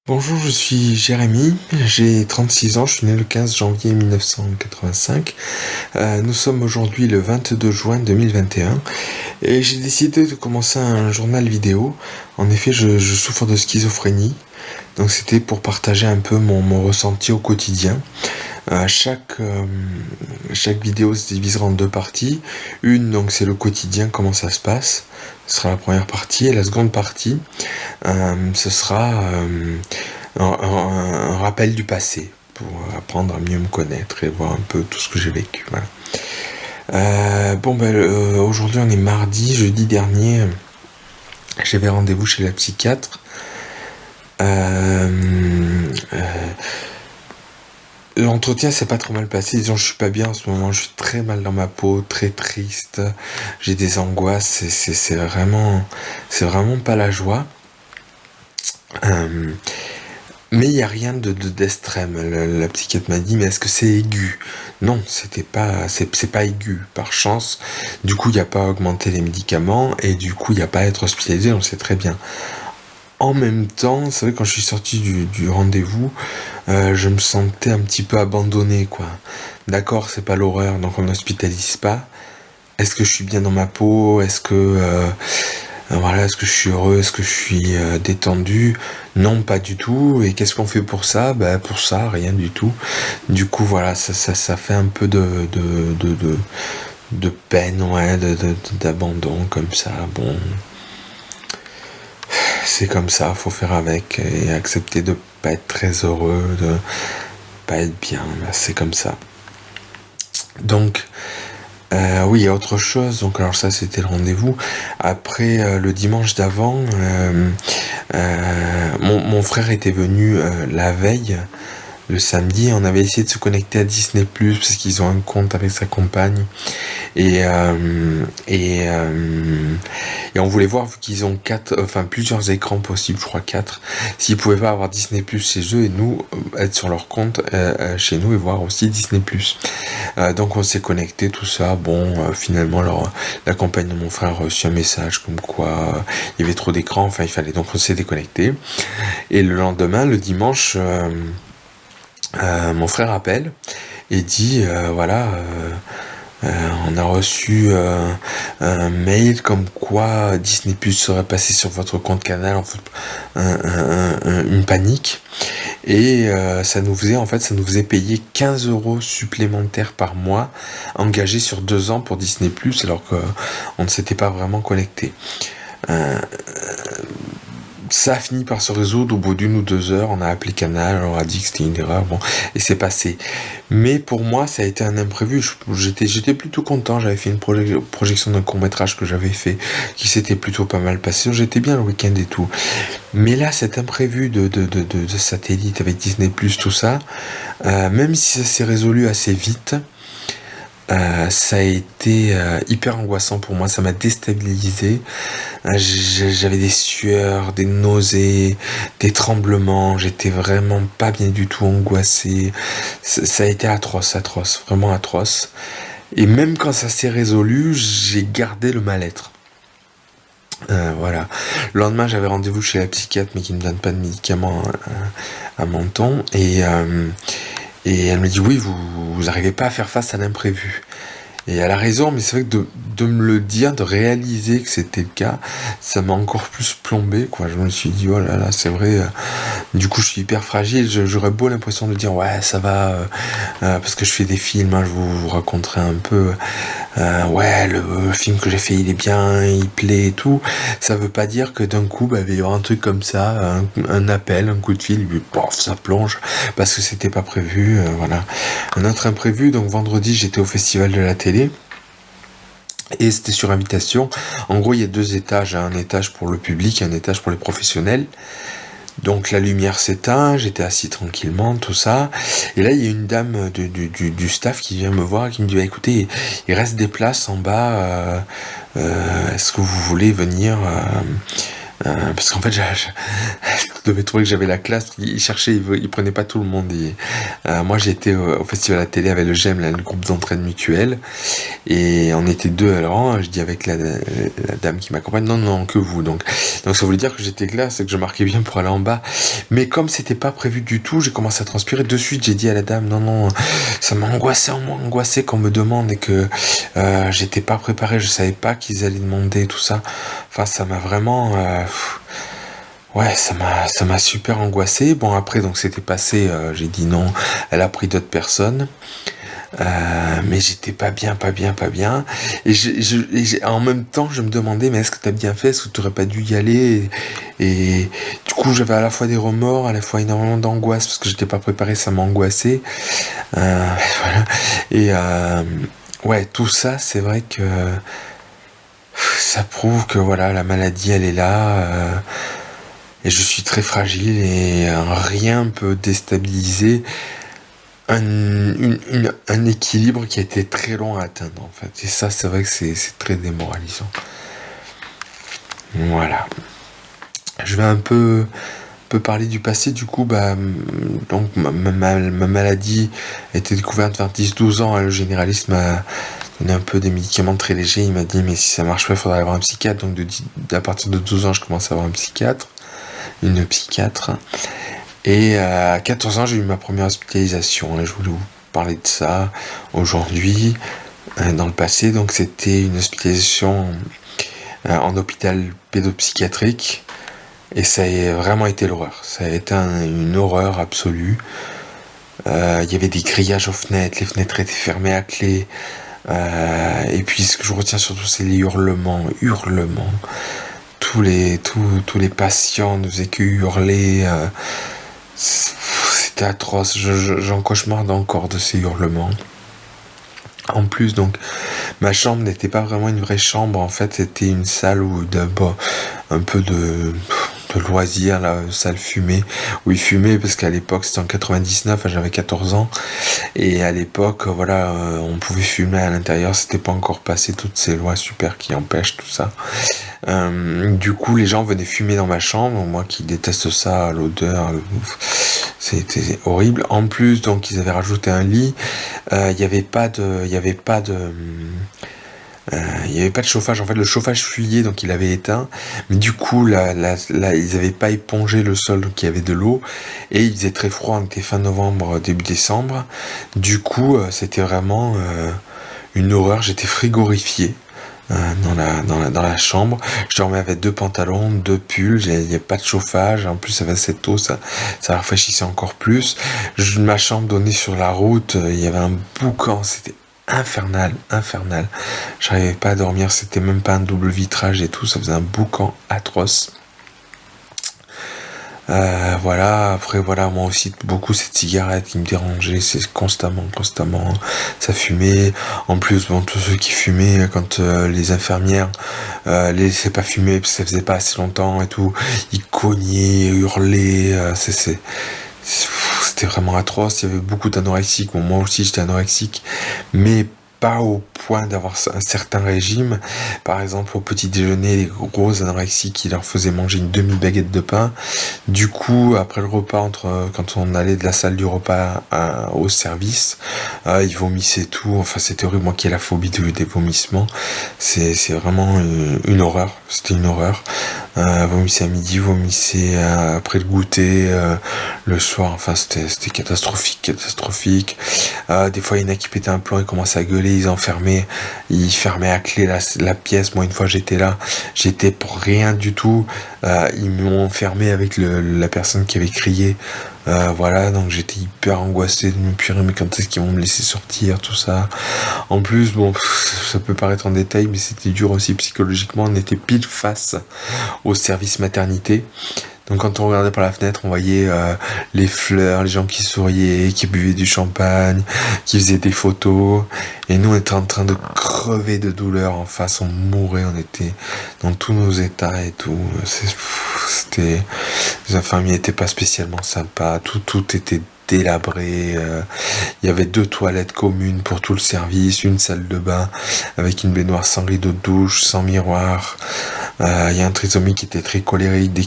Bonjour, je suis Jérémy, j'ai 36 ans, je suis né le 15 janvier 1985. Nous sommes aujourd'hui le 22 juin 2021 et j'ai décidé de commencer un journal vidéo. En effet, je souffre de schizophrénie, donc c'était pour partager un peu mon ressenti au quotidien. Chaque vidéo se divisera en deux parties. Une, donc c'est le quotidien, comment ça se passe. Ce sera la première partie. Et la seconde partie, ce sera un rappel du passé pour apprendre à mieux me connaître et voir un peu tout ce que j'ai vécu. Voilà. Aujourd'hui on est mardi, jeudi dernier, j'avais rendez-vous chez la psychiatre. L'entretien s'est pas trop mal passé, disons je suis pas bien en ce moment, je suis très mal dans ma peau, très triste, j'ai des angoisses, c'est vraiment pas la joie. Mais il n'y a rien d'extrême. La psychiatre m'a dit, mais est-ce que c'est aigu? Non, c'est pas aigu. Par chance, du coup, il n'y a pas à augmenter les médicaments et du coup, il n'y a pas à être hospitalisé, on sait très bien. En même temps, c'est vrai, quand je suis sorti du rendez-vous, je me sentais un petit peu abandonné, quoi. D'accord, c'est pas l'horreur, donc on n'hospitalise pas. Est-ce que je suis bien dans ma peau? Est-ce que je suis heureux? Est-ce que je suis détendu? Non, pas du tout. Et qu'est-ce qu'on fait pour ça? Pour ça, rien du tout. Du coup, voilà, ça fait un peu de peine, ouais, d'abandon comme ça. Bon, c'est comme ça, faut faire avec et accepter de pas être très heureux, de pas être bien. C'est comme ça. Donc, oui, il y a autre chose. Donc, alors ça, c'était le rendez-vous. Après, le dimanche d'avant, mon frère était venu la veille, le samedi. On avait essayé de se connecter à Disney+, parce qu'ils ont un compte avec sa compagne. Et, euh, et, euh, et on voulait voir, vu qu'ils ont plusieurs écrans possibles, je crois 4, s'ils pouvaient pas avoir Disney Plus chez eux et nous être sur leur compte chez nous et voir aussi Disney Plus. Donc on s'est connecté, tout ça. Bon, finalement, la compagne de mon frère a reçu un message comme quoi il y avait trop d'écrans, enfin il fallait. Donc on s'est déconnecté. Et le lendemain, le dimanche, mon frère appelle et dit on a reçu un mail comme quoi Disney Plus serait passé sur votre compte Canal, en fait, une panique. Et ça nous faisait payer 15 € supplémentaires par mois, engagés sur 2 ans pour Disney Plus, alors qu'on ne s'était pas vraiment connecté. Ça a fini par se résoudre au bout d'1 ou 2 heures. On a appelé Canal, on a dit que c'était une erreur, bon, et c'est passé. Mais pour moi, ça a été un imprévu. J'étais plutôt content. J'avais fait une projection d'un court-métrage que j'avais fait, qui s'était plutôt pas mal passé. J'étais bien le week-end et tout. Mais là, cet imprévu de satellite avec Disney+, tout ça, même si ça s'est résolu assez vite, ça a été hyper angoissant pour moi, ça m'a déstabilisé. J'avais des sueurs, des nausées, des tremblements, j'étais vraiment pas bien du tout, angoissé. Ça a été atroce, vraiment atroce. Et même quand ça s'est résolu, j'ai gardé le mal-être. Voilà. Le lendemain, j'avais rendez-vous chez la psychiatre, mais qui ne me donne pas de médicaments à mon temps. Et elle me dit, oui, vous n'arrivez pas à faire face à l'imprévu. Et elle a raison, mais c'est vrai que de me le dire, de réaliser que c'était le cas, ça m'a encore plus plombé, quoi. Je me suis dit, oh là là, c'est vrai. Du coup, je suis hyper fragile. J'aurais beau l'impression de dire, ouais, ça va, parce que je fais des films, hein, je vous raconterai un peu. Ouais, le film que j'ai fait, il est bien, il plaît et tout. Ça veut pas dire que d'un coup, il va y avoir un truc comme ça, un appel, un coup de fil, et puis, pof, ça plonge, parce que c'était pas prévu, voilà. Un autre imprévu, donc vendredi, j'étais au festival de la télé. Et c'était sur invitation. En gros, il y a 2 étages, hein, un étage pour le public et un étage pour les professionnels. Donc la lumière s'éteint, j'étais assis tranquillement, tout ça. Et là, il y a une dame du staff qui vient me voir et qui me dit, écoutez, il reste des places en bas, est-ce que vous voulez venir Parce qu'en fait, je devais trouver que j'avais la classe. Ils cherchaient, ils prenaient pas tout le monde. Moi, j'étais au festival à la télé avec le GEM, là, le groupe d'entraide mutuelle. Et on était deux. Alors, je dis avec la dame qui m'accompagne, non, non, que vous. Donc ça voulait dire que j'étais classe et que je marquais bien pour aller en bas. Mais comme c'était pas prévu du tout, j'ai commencé à transpirer. De suite, j'ai dit à la dame, non, non, ça m'a angoissé qu'on me demande et que j'étais pas préparé, je savais pas qu'ils allaient demander tout ça. Enfin, ça m'a vraiment, ouais, ça m'a super angoissé. Bon, après, donc c'était passé. J'ai dit non. Elle a pris d'autres personnes. Mais j'étais pas bien, pas bien, pas bien. En même temps, je me demandais, mais est-ce que t'as bien fait? Est-ce que t'aurais pas dû y aller? Et du coup, j'avais à la fois des remords, à la fois énormément d'angoisse parce que j'étais pas préparé, ça m'a angoissé. Voilà. Et ouais, tout ça, c'est vrai que ça prouve que voilà, la maladie, elle est là. Et je suis très fragile et rien peut déstabiliser un équilibre qui a été très long à atteindre en fait. Et ça, c'est vrai que c'est très démoralisant. Voilà. Je vais un peu parler du passé. Du coup, donc ma maladie a été découverte vers 10-12 ans. Le généraliste m'a donné un peu des médicaments très légers. Il m'a dit, mais si ça marche pas, il faudra avoir un psychiatre. Donc à partir de 12 ans, je commence à avoir une psychiatre. Et à 14 ans, j'ai eu ma première hospitalisation. Et je voulais vous parler de ça aujourd'hui, dans le passé. Donc c'était une hospitalisation en hôpital pédopsychiatrique. Et ça a vraiment été l'horreur. Ça a été une horreur absolue. Il y avait des grillages aux fenêtres, les fenêtres étaient fermées à clé. Et puis ce que je retiens surtout, c'est les hurlements. Tous les patients ne faisaient que hurler. C'était atroce. J'en cauchemarde encore de ces hurlements. En plus, donc, ma chambre n'était pas vraiment une vraie chambre. En fait, c'était une salle où un peu de loisirs, la salle fumée, où ils fumaient, parce qu'à l'époque, c'était en 99, j'avais 14 ans, et à l'époque, voilà, on pouvait fumer à l'intérieur, c'était pas encore passé toutes ces lois super qui empêchent tout ça. Du coup, les gens venaient fumer dans ma chambre, moi qui déteste ça, l'odeur, c'était horrible. En plus, donc, ils avaient rajouté un lit, il n'y avait pas de chauffage. En fait, le chauffage fuyait, donc il avait éteint. Mais du coup, là, ils n'avaient pas épongé le sol, donc il y avait de l'eau. Et il faisait très froid, on était fin novembre, début décembre. Du coup, c'était vraiment une horreur. J'étais frigorifié dans la chambre. Je dormais avec 2 pantalons, 2 pulls. Il n'y avait pas de chauffage. En plus, avec cette eau, ça rafraîchissait encore plus. Ma chambre donnait sur la route. Il y avait un boucan. C'était infernal. J'arrivais pas à dormir, c'était même pas un double vitrage et tout, ça faisait un boucan atroce. Voilà, après voilà, moi aussi beaucoup cette cigarette qui me dérangeait, c'est constamment, ça fumait. En plus, bon, tous ceux qui fumaient, quand les infirmières les laissaient pas fumer parce que ça faisait pas assez longtemps et tout, ils cognaient, hurlaient, c'était vraiment atroce. Il y avait beaucoup d'anorexiques. Bon, moi aussi j'étais anorexique, mais pas au point d'avoir un certain régime. Par exemple, au petit déjeuner, les gros anorexiques, ils leur faisaient manger une demi-baguette de pain. Du coup, après le repas, quand on allait de la salle du repas au service, ils vomissaient tout. Enfin, c'était horrible. Moi qui ai la phobie des vomissements, c'est vraiment une horreur. C'était une horreur. Vomissaient à midi, vomissaient après le goûter, le soir. Enfin, c'était catastrophique. Des fois, il y en a qui pétaient un plomb, ils commençaient à gueuler, ils fermaient à clé la pièce. Moi, une fois, j'étais là, j'étais pour rien du tout. Ils m'ont enfermé avec la personne qui avait crié. Voilà, donc j'étais hyper angoissé de me purée, mais quand est-ce qu'ils vont me laisser sortir, tout ça. En plus, bon, ça peut paraître en détail, mais c'était dur aussi psychologiquement. On était pile face au service maternité. Donc quand on regardait par la fenêtre, on voyait les fleurs, les gens qui souriaient, qui buvaient du champagne, qui faisaient des photos. Et nous, on était en train de crever de douleur en face, on mourait, on était dans tous nos états et tout. C'était... Les infirmiers n'étaient pas spécialement sympas, tout était délabré. Il y avait 2 toilettes communes pour tout le service, une salle de bain avec une baignoire sans rideau de douche, sans miroir. Il y a un trisomique qui était très colérique, dès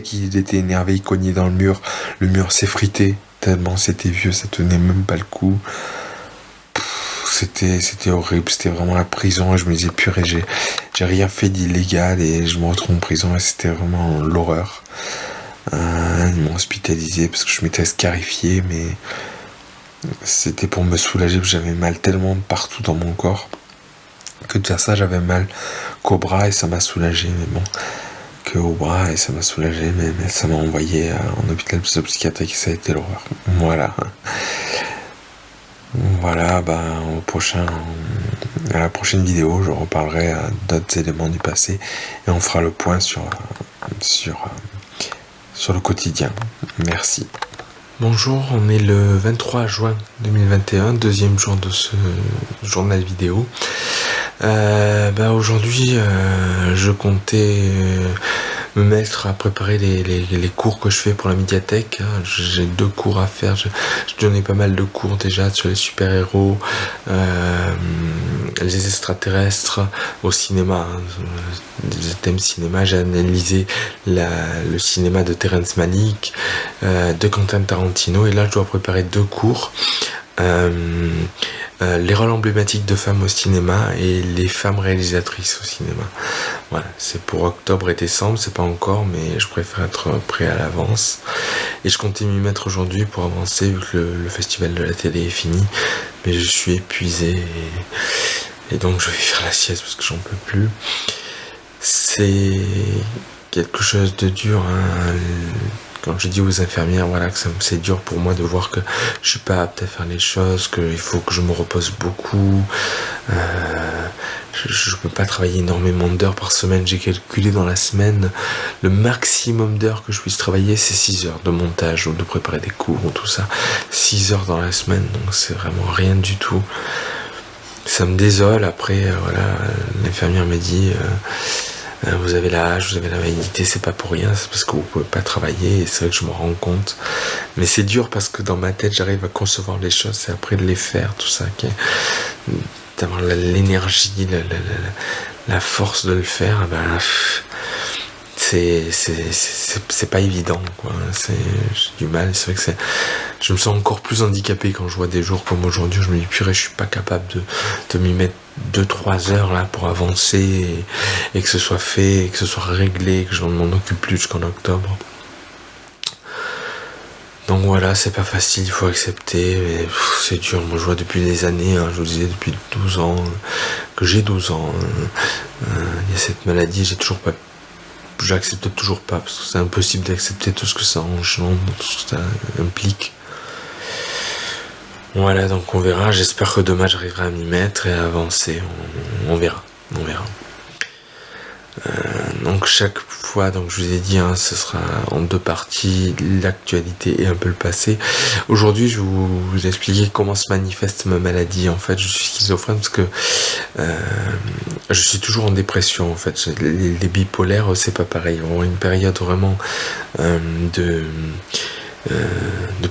qu'il était énervé, il cognait dans le mur s'effritait, tellement c'était vieux, ça tenait même pas le coup. C'était horrible, c'était vraiment la prison, et je me disais purée, j'ai rien fait d'illégal et je me retrouve en prison, et c'était vraiment l'horreur. Ils m'ont hospitalisé parce que je m'étais scarifié, mais c'était pour me soulager, parce que j'avais mal tellement partout dans mon corps que de faire ça, j'avais mal qu'au bras et ça m'a soulagé, mais bon, que au bras et ça m'a soulagé, mais ça m'a envoyé en hôpital psychiatrique et ça a été l'horreur. Voilà, à la prochaine vidéo, je reparlerai d'autres éléments du passé et on fera le point sur le quotidien. Merci. Bonjour, on est le 23 juin 2021, deuxième jour de ce journal vidéo. Aujourd'hui, je comptais me mettre à préparer les cours que je fais pour la médiathèque. J'ai 2 cours à faire. Je donnais pas mal de cours déjà sur les super-héros, les extraterrestres, au cinéma, des thèmes cinéma. J'ai analysé le cinéma de Terrence Malick, de Quentin Tarantino, et là je dois préparer 2 cours. Les rôles emblématiques de femmes au cinéma et les femmes réalisatrices au cinéma. Voilà, c'est pour octobre et décembre, c'est pas encore, mais je préfère être prêt à l'avance. Et je comptais m'y mettre aujourd'hui pour avancer, vu que le festival de la télé est fini, mais je suis épuisé et donc je vais faire la sieste parce que j'en peux plus. C'est quelque chose de dur, hein. Quand je dis aux infirmières, voilà, que c'est dur pour moi de voir que je suis pas apte à faire les choses, qu'il faut que je me repose beaucoup. Je peux pas travailler énormément d'heures par semaine. J'ai calculé dans la semaine, le maximum d'heures que je puisse travailler, c'est 6 heures de montage ou de préparer des cours ou tout ça. 6 heures dans la semaine, donc c'est vraiment rien du tout. Ça me désole. Après, l'infirmière m'a dit... vous avez l'âge, vous avez la validité, c'est pas pour rien, c'est parce que vous pouvez pas travailler, et c'est vrai que je me rends compte. Mais c'est dur parce que dans ma tête, j'arrive à concevoir les choses, c'est après de les faire, tout ça, d'avoir l'énergie, la force de le faire, c'est pas évident, quoi. J'ai du mal, c'est vrai que je me sens encore plus handicapé quand je vois des jours comme aujourd'hui. Je me dis purée, je suis pas capable de m'y mettre 2-3 heures là pour avancer et que ce soit fait, et que ce soit réglé, que je ne m'en occupe plus jusqu'en octobre. Donc voilà, c'est pas facile, il faut accepter, mais c'est dur. Moi je vois depuis des années, je vous disais depuis 12 ans, que j'ai 12 ans, il y a cette maladie, j'accepte toujours pas, parce que c'est impossible d'accepter tout ce que ça engendre, tout ce que ça implique. Voilà, donc on verra, j'espère que demain j'arriverai à m'y mettre et à avancer, on verra. Donc chaque fois, donc je vous ai dit, ce sera en 2 parties, l'actualité et un peu le passé. Aujourd'hui, je vais vous expliquer comment se manifeste ma maladie. En fait, je suis schizophrène parce que je suis toujours en dépression. En fait, les bipolaires, c'est pas pareil. Ils ont une période vraiment de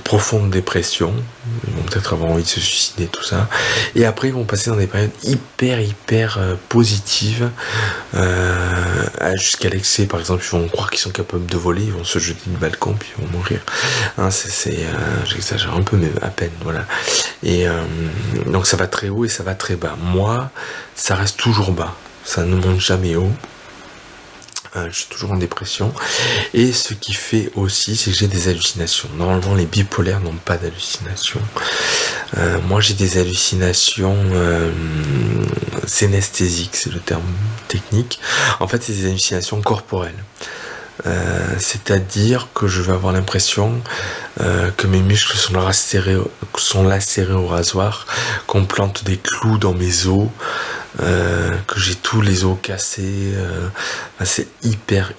profonde dépression. Ils vont peut-être avoir envie de se suicider, tout ça. Et après, ils vont passer dans des périodes hyper positives, jusqu'à l'excès. Par exemple, ils vont croire qu'ils sont capables de voler, ils vont se jeter du balcon, puis ils vont mourir. J'exagère un peu, mais à peine, voilà. Et donc ça va très haut et ça va très bas. Moi, ça reste toujours bas. Ça ne monte jamais haut. Je suis toujours en dépression, et ce qui fait aussi, c'est que j'ai des hallucinations. Normalement, les bipolaires n'ont pas d'hallucinations. Moi, j'ai des hallucinations synesthésiques, c'est le terme technique. En fait, c'est des hallucinations corporelles. C'est-à-dire que je vais avoir l'impression que mes muscles sont lacérés au rasoir, qu'on plante des clous dans mes os, que j'ai tous les os cassés. C'est hyper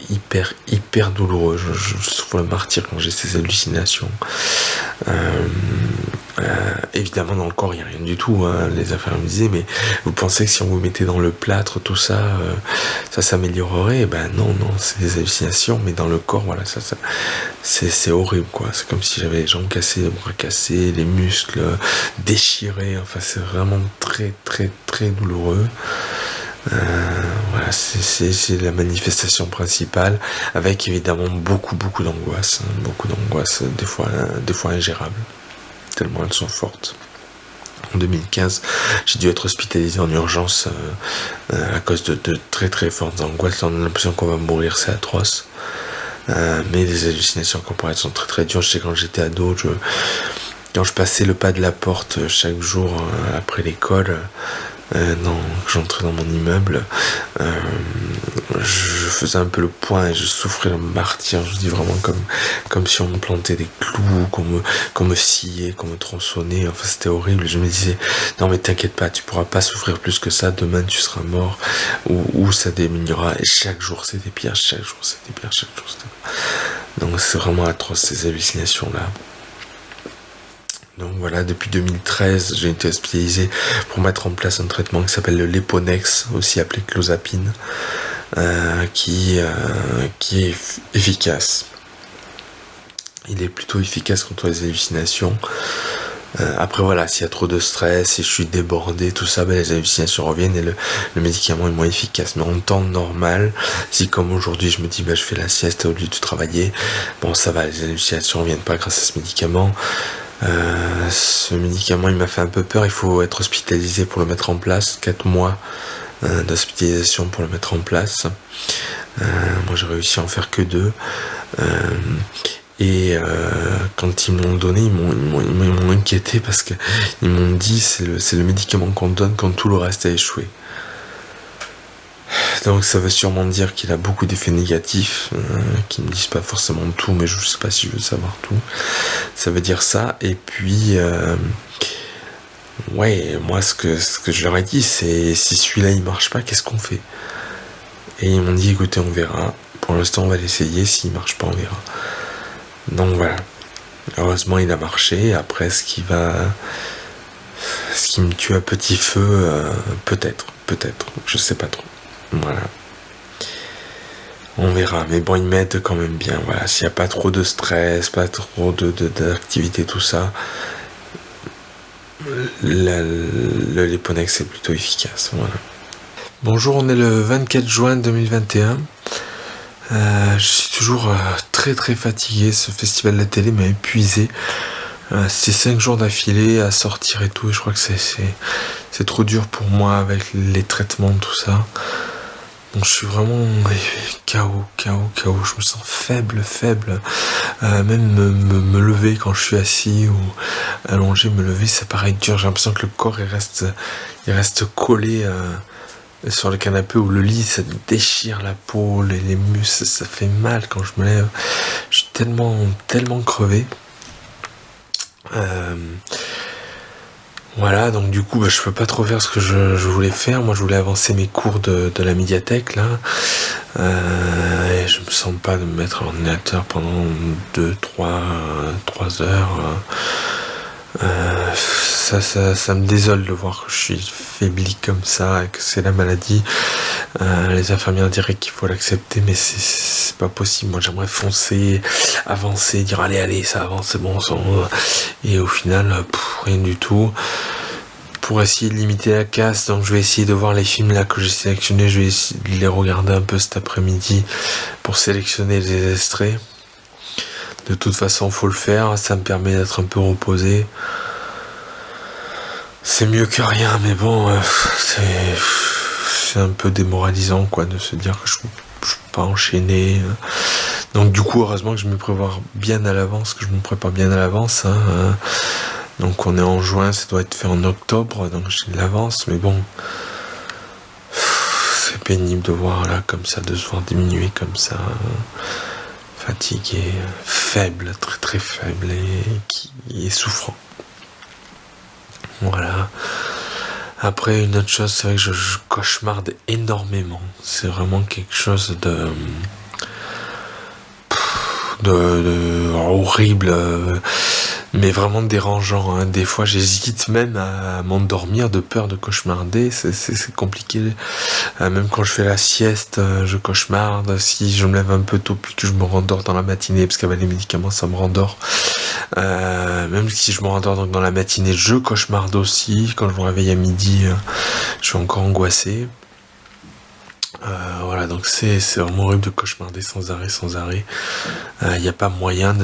douloureux. Je souffre le martyr quand j'ai ces hallucinations. Évidemment, dans le corps, il n'y a rien du tout, les infirmiers me disaient, mais vous pensez que si on vous mettait dans le plâtre, tout ça, ça s'améliorerait? Non, c'est des hallucinations, mais dans le corps, voilà, c'est horrible, quoi. C'est comme si j'avais les jambes cassées, les bras cassés, les muscles déchirés. Enfin, c'est vraiment très douloureux. Voilà, c'est la manifestation principale, avec évidemment beaucoup d'angoisse, des fois ingérables, tellement elles sont fortes. En 2015, j'ai dû être hospitalisé en urgence à cause de très fortes angoisses. On a l'impression qu'on va mourir, c'est atroce. Mais les hallucinations corporelles sont très dures. Je sais, quand j'étais ado, quand je passais le pas de la porte chaque jour après l'école, j'entrais dans mon immeuble, je faisais un peu le point et je souffrais le martyre. Je dis vraiment comme si on me plantait des clous, qu'on me sciait, qu'on me tronçonnait. Enfin, c'était horrible. Je me disais, non mais t'inquiète pas, tu pourras pas souffrir plus que ça. Demain tu seras mort, ou ça diminuera. Et chaque jour c'était pire, chaque jour c'était pire. Donc c'est vraiment atroce, ces hallucinations là. Donc voilà, depuis 2013, j'ai été hospitalisé pour mettre en place un traitement qui s'appelle le Leponex, aussi appelé clozapine, qui est efficace. Il est plutôt efficace contre les hallucinations. Après voilà, s'il y a trop de stress, si je suis débordé, tout ça, les hallucinations reviennent et le médicament est moins efficace. Mais en temps normal, si comme aujourd'hui je me dis je fais la sieste au lieu de travailler, bon ça va, les hallucinations ne reviennent pas grâce à ce médicament. Ce médicament il m'a fait un peu peur. Il faut être hospitalisé pour le mettre en place, 4 mois d'hospitalisation pour le mettre en place. Moi j'ai réussi à en faire que 2. Et quand ils me l'ont donné, ils m'ont inquiété, parce que ils m'ont dit c'est le médicament qu'on donne quand tout le reste a échoué. Donc ça veut sûrement dire qu'il a beaucoup d'effets négatifs, qui ne disent pas forcément tout, mais je ne sais pas si je veux savoir tout. Ça veut dire ça. Et puis ouais, moi ce que je leur ai dit, c'est si celui-là il marche pas, qu'est-ce qu'on fait? Et ils m'ont dit écoutez, on verra. Pour l'instant on va l'essayer, s'il marche pas on verra. Donc voilà. Heureusement il a marché. Après ce qui me tue à petit feu, peut-être, je sais pas trop. Voilà. On verra, mais bon, ils m'aident quand même bien. Voilà, s'il n'y a pas trop de stress, pas trop d'activité, tout ça, le Leponex est plutôt efficace. Voilà. Bonjour, on est le 24 juin 2021. Je suis toujours très fatigué. Ce festival de la télé m'a épuisé. C'est 5 jours d'affilée à sortir et tout, et je crois que c'est trop dur pour moi avec les traitements, tout ça. Donc je suis vraiment KO. Je me sens faible. Même me lever quand je suis assis ou allongé, me lever, ça paraît dur. J'ai l'impression que le corps il reste collé sur le canapé ou le lit, ça déchire la peau, les muscles, ça fait mal quand je me lève. Je suis tellement crevé. Voilà, donc du coup je peux pas trop faire ce que je voulais faire. Moi je voulais avancer mes cours de la médiathèque là, et je me sens pas de me mettre à l'ordinateur pendant 3 heures. Ça me désole de voir que je suis faibli comme ça et que c'est la maladie. Les infirmières diraient qu'il faut l'accepter, mais c'est pas possible. Moi j'aimerais foncer, avancer, dire allez ça avance, c'est bon, et au final rien du tout. Pour essayer de limiter la casse, donc je vais essayer de voir les films là que j'ai sélectionnés, je vais essayer de les regarder un peu cet après-midi pour sélectionner les extraits. De toute façon faut le faire, ça me permet d'être un peu reposé. C'est mieux que rien, mais bon, c'est un peu démoralisant quoi, de se dire que je peux pas enchaîner. Donc du coup, heureusement que je me prépare bien à l'avance, Donc on est en juin, ça doit être fait en octobre, donc j'ai de l'avance, mais bon, c'est pénible de voir là comme ça, de se voir diminuer comme ça, fatigué, faible, très faible, et qui est souffrant. Voilà. Après, une autre chose, c'est vrai que je cauchemarde énormément. C'est vraiment quelque chose de horrible, mais vraiment dérangeant. Des fois, j'hésite même à m'endormir de peur de cauchemarder. C'est compliqué. Même quand je fais la sieste, je cauchemarde. Si je me lève un peu tôt, puis que je me rendors dans la matinée, parce qu'avec les médicaments, ça me rendort. Même si je me rendors donc dans la matinée, je cauchemarde aussi. Quand je me réveille à midi, je suis encore angoissé. Voilà, donc c'est vraiment horrible de cauchemarder sans arrêt, sans arrêt. Il n'y a pas moyen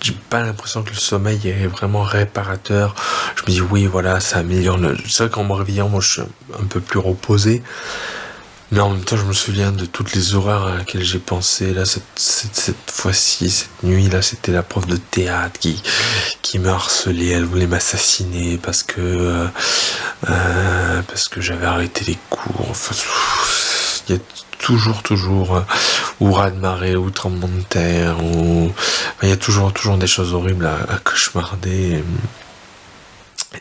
j'ai pas l'impression que le sommeil est vraiment réparateur. Je me dis oui, voilà, ça améliore c'est vrai qu'en me réveillant, moi je suis un peu plus reposé. Mais en même temps, je me souviens de toutes les horreurs à laquelle j'ai pensé. Là, cette fois-ci, cette nuit, là, c'était la prof de théâtre qui me harcelait. Elle voulait m'assassiner parce que j'avais arrêté les cours. Enfin, il y a toujours, ou raz-de-marée, ou tremblement de terre, ou il y a toujours des choses horribles à cauchemarder.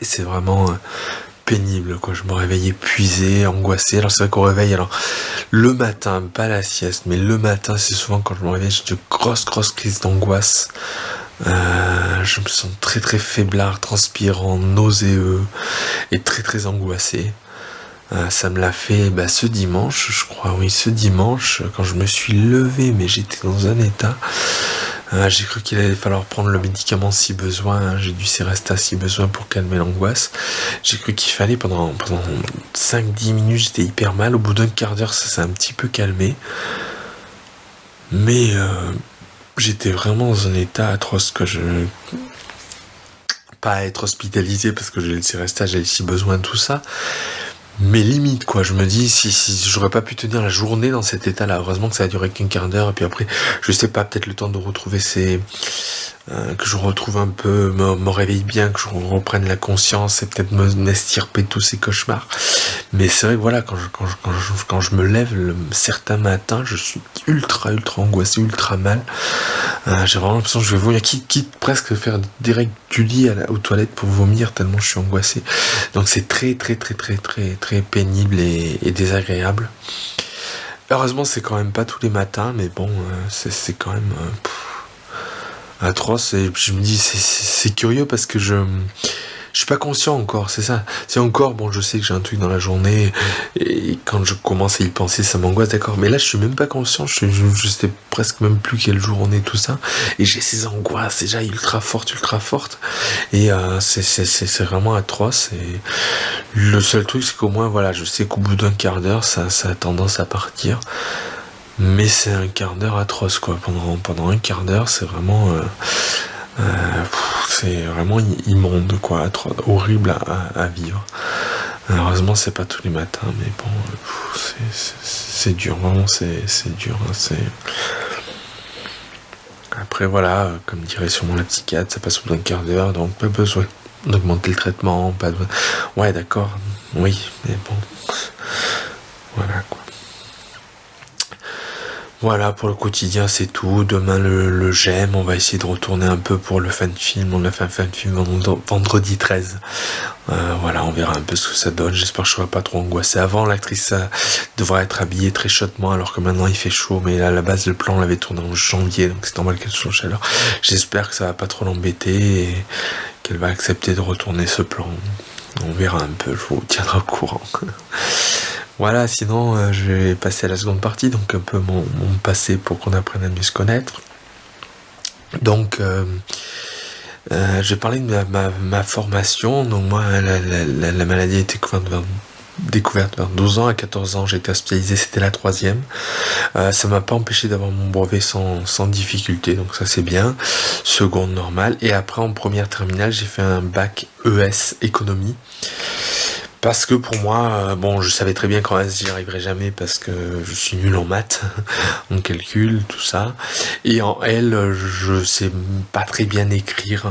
Et c'est vraiment pénible, quoi. Je me réveille épuisé, angoissé. Alors c'est vrai qu'au réveil, alors le matin, pas la sieste, mais le matin, c'est souvent quand je me réveille, j'ai de grosses crises d'angoisse. Je me sens très faiblard, transpirant, nauséeux et très angoissé. Ça me l'a fait ce dimanche, je crois, oui, ce dimanche, quand je me suis levé, mais j'étais dans un état. J'ai cru qu'il allait falloir prendre le médicament si besoin, j'ai du Seresta si besoin pour calmer l'angoisse. J'ai cru qu'il fallait pendant 5-10 minutes, j'étais hyper mal. Au bout d'un quart d'heure, ça s'est un petit peu calmé. Mais j'étais vraiment dans un état atroce que pas à être hospitalisé parce que j'ai le Seresta, j'ai si besoin de tout ça. Mais limite, quoi, je me dis, si j'aurais pas pu tenir la journée dans cet état-là, heureusement que ça a duré qu'un quart d'heure, et puis après, je sais pas, peut-être le temps de retrouver que je retrouve un peu, me réveille bien, que je reprenne la conscience, et peut-être m'estirper de tous ces cauchemars. Mais c'est vrai que voilà, quand je me lève certains matins, je suis ultra angoissé, ultra mal. J'ai vraiment l'impression que je vais vomir, quitte presque faire direct du lit aux toilettes pour vomir tellement je suis angoissé. Donc c'est très pénible et désagréable. Heureusement c'est quand même pas tous les matins, mais bon, c'est quand même atroce. Et puis je me dis c'est curieux parce que je suis pas conscient encore, c'est ça. C'est encore, bon, je sais que j'ai un truc dans la journée, et quand je commence à y penser, ça m'angoisse, d'accord. Mais là, je suis même pas conscient, je sais presque même plus quel jour on est, tout ça. Et j'ai ces angoisses, déjà ultra fortes. Et c'est vraiment atroce. Et le seul truc, c'est qu'au moins, voilà, je sais qu'au bout d'un quart d'heure, ça a tendance à partir. Mais c'est un quart d'heure atroce, quoi. Pendant un quart d'heure, c'est vraiment... c'est vraiment immonde, quoi, horrible à vivre. Heureusement c'est pas tous les matins, mais bon, c'est dur, vraiment c'est dur, hein, après voilà, comme dirait sûrement la psychiatre, ça passe au bout d'un quart d'heure, donc pas besoin d'augmenter le traitement, pas besoin... Ouais, d'accord, oui, mais bon, voilà, quoi. Voilà, pour le quotidien, c'est tout. Demain, le j'aime. On va essayer de retourner un peu pour le fan film. On a fait un fan film vendredi 13. Voilà, on verra un peu ce que ça donne. J'espère que je serai pas trop angoissé. Avant, l'actrice devrait être habillée très chaudement, alors que maintenant il fait chaud. Mais là, à la base, le plan, on l'avait tourné en janvier, donc c'est normal qu'elle soit en chaleur. J'espère que ça va pas trop l'embêter et qu'elle va accepter de retourner ce plan. On verra un peu, je vous tiendrai au courant. Voilà, sinon je vais passer à la seconde partie, donc un peu mon passé pour qu'on apprenne à mieux se connaître. Donc je vais parler de ma formation. Donc moi, la maladie a été découverte vers 12 ans. À 14 ans, j'ai été hospitalisé, c'était la 3e. Ça m'a pas empêché d'avoir mon brevet sans difficulté, donc ça c'est bien. Seconde normale. Et après, en première terminale, j'ai fait un bac ES économie. Parce que pour moi, bon, je savais très bien qu'en S, j'y arriverais jamais parce que je suis nul en maths, en calcul, tout ça. Et en L, je sais pas très bien écrire.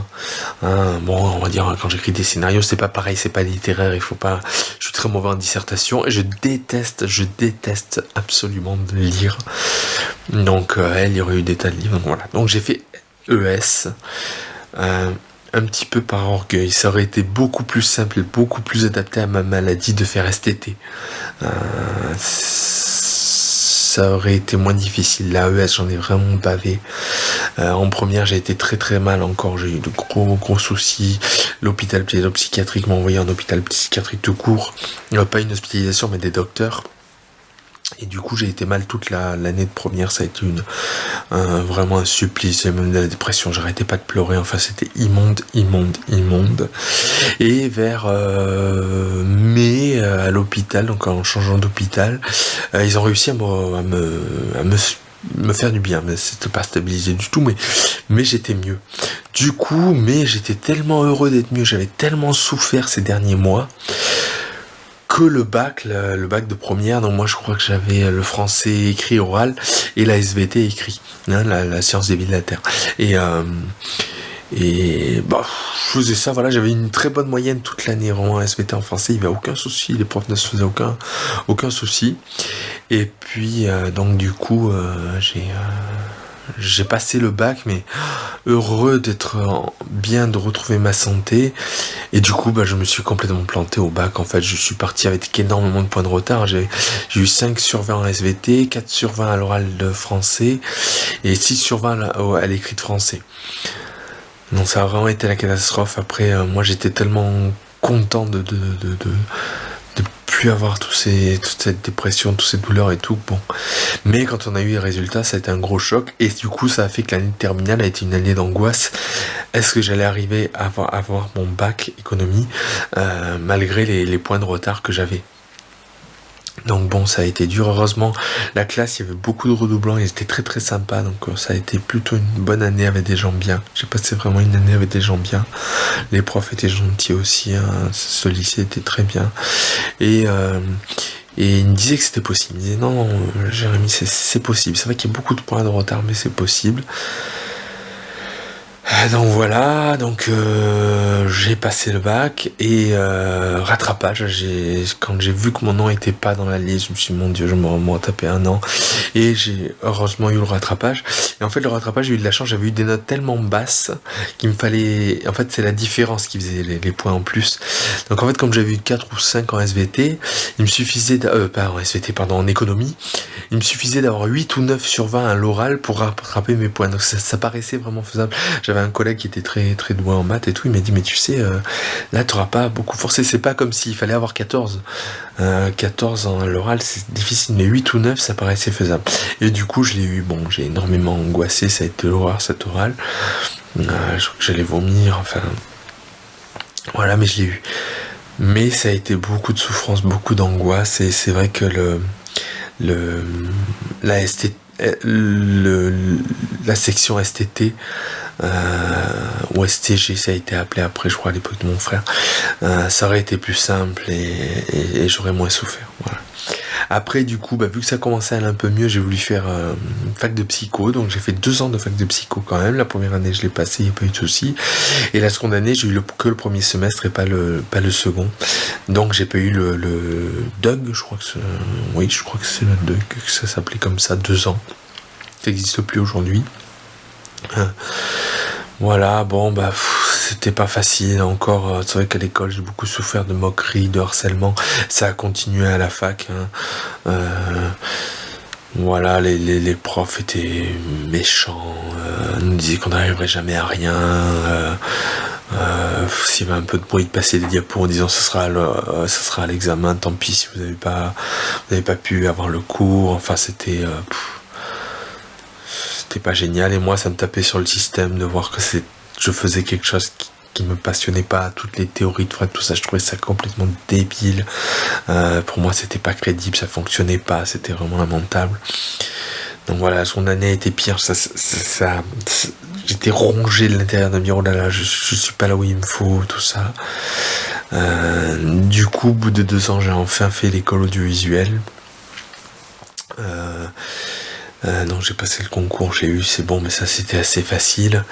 Hein. Bon, on va dire, quand j'écris des scénarios, c'est pas pareil, c'est pas littéraire, il faut pas... Je suis très mauvais en dissertation et je déteste absolument de lire. Donc, L, il y aurait eu des tas de livres, donc voilà. Donc j'ai fait ES. Un petit peu par orgueil. Ça aurait été beaucoup plus simple et beaucoup plus adapté à ma maladie de faire STT. Ça aurait été moins difficile. La ES, j'en ai vraiment bavé. En première, j'ai été très mal encore. J'ai eu de gros soucis. L'hôpital pédopsychiatrique m'a envoyé en hôpital psychiatrique tout court. Pas une hospitalisation, mais des docteurs. Et du coup, j'ai été mal toute l'année de première. Ça a été vraiment un supplice. J'ai même de la dépression. J'arrêtais pas de pleurer. Enfin, c'était immonde, immonde, immonde. Et vers mai, à l'hôpital, donc en changeant d'hôpital, ils ont réussi à me faire du bien. Mais c'était pas stabilisé du tout. Mais j'étais mieux. Du coup, mais j'étais tellement heureux d'être mieux. J'avais tellement souffert ces derniers mois que le bac de première, donc moi je crois que j'avais le français écrit oral et la SVT écrit, hein, la science des vies de la Terre. Et bah, je faisais ça, voilà, j'avais une très bonne moyenne toute l'année, vraiment en SVT en français, il n'y avait aucun souci, les profs ne se faisaient aucun souci. Et puis donc du coup j'ai passé le bac, mais heureux d'être bien, de retrouver ma santé. Et du coup, je me suis complètement planté au bac. En fait, je suis parti avec énormément de points de retard. J'ai eu 5 sur 20 en SVT, 4 sur 20 à l'oral de français et 6 sur 20 à l'écrit de français. Donc ça a vraiment été la catastrophe. Après, moi j'étais tellement content de plus avoir toute cette dépression, toutes ces douleurs et tout. Bon. Mais quand on a eu les résultats, ça a été un gros choc. Et du coup, ça a fait que l'année terminale a été une année d'angoisse. Est-ce que j'allais arriver à avoir mon bac économie malgré les points de retard que j'avais? Donc bon, ça a été dur. Heureusement, la classe, il y avait beaucoup de redoublants, ils étaient très très sympas, donc ça a été plutôt une bonne année avec des gens bien. J'ai passé vraiment une année avec des gens bien. Les profs étaient gentils aussi, hein. Ce lycée était très bien. Et il me disait que c'était possible. Il me disait non, Jérémy, c'est possible. C'est vrai qu'il y a beaucoup de points de retard, mais c'est possible. Donc voilà, j'ai passé le bac et rattrapage. Quand j'ai vu que mon nom était pas dans la liste, je me suis dit mon Dieu, je me retapé un an et j'ai heureusement eu le rattrapage. Et en fait, le rattrapage, j'ai eu de la chance, j'avais eu des notes tellement basses qu'il me fallait. En fait, c'est la différence qui faisait les points en plus. Donc en fait, comme j'avais eu 4 ou 5 en SVT, il me suffisait pas en SVT, pardon, en économie, il me suffisait d'avoir 8 ou 9 sur 20 à l'oral pour rattraper mes points. Donc ça paraissait vraiment faisable. J'avais un collègue qui était très très doué en maths et tout, il m'a dit mais tu sais là t'auras pas beaucoup forcé, c'est pas comme s'il fallait avoir 14 en l'oral, c'est difficile, mais 8 ou 9 ça paraissait faisable. Et du coup je l'ai eu, bon j'ai énormément angoissé, ça a été l'horreur cet oral, je crois que j'allais vomir, enfin voilà, mais je l'ai eu. Mais ça a été beaucoup de souffrance, beaucoup d'angoisse, et c'est vrai que la section STT ou STG, ça a été appelé après, je crois, à l'époque de mon frère, ça aurait été plus simple et j'aurais moins souffert. Voilà. Après, du coup, vu que ça commençait à aller un peu mieux, j'ai voulu faire une fac de psycho. Donc j'ai fait 2 ans de fac de psycho quand même. La première année, je l'ai passé, il n'y a pas eu de soucis. Et la seconde année, j'ai eu que le premier semestre et pas le second. Donc j'ai pas eu le DUG, je crois que c'est le DUG, que ça s'appelait comme ça, 2 ans. Ça n'existe plus aujourd'hui. Voilà, bon, c'était pas facile encore. C'est vrai qu'à l'école, j'ai beaucoup souffert de moqueries, de harcèlement. Ça a continué à la fac, hein. Voilà, les profs étaient méchants, nous disaient qu'on n'arriverait jamais à rien. S'il y avait un peu de bruit de passer des diapos en disant ce sera à l'examen, tant pis si vous n'avez pas pu avoir le cours. Enfin, c'était pas génial, et moi ça me tapait sur le système de voir que je faisais quelque chose qui me passionnait pas. Toutes les théories de Freud, tout ça, je trouvais ça complètement débile. Pour moi c'était pas crédible, ça fonctionnait pas, c'était vraiment lamentable. Donc voilà, son année a été pire, j'étais rongé de l'intérieur de me dire oh là là, je suis pas là où il me faut, tout ça. Du coup, au bout de 2 ans, j'ai enfin fait l'école audiovisuelle. Donc j'ai passé le concours, j'ai eu, c'est bon, mais ça c'était assez facile.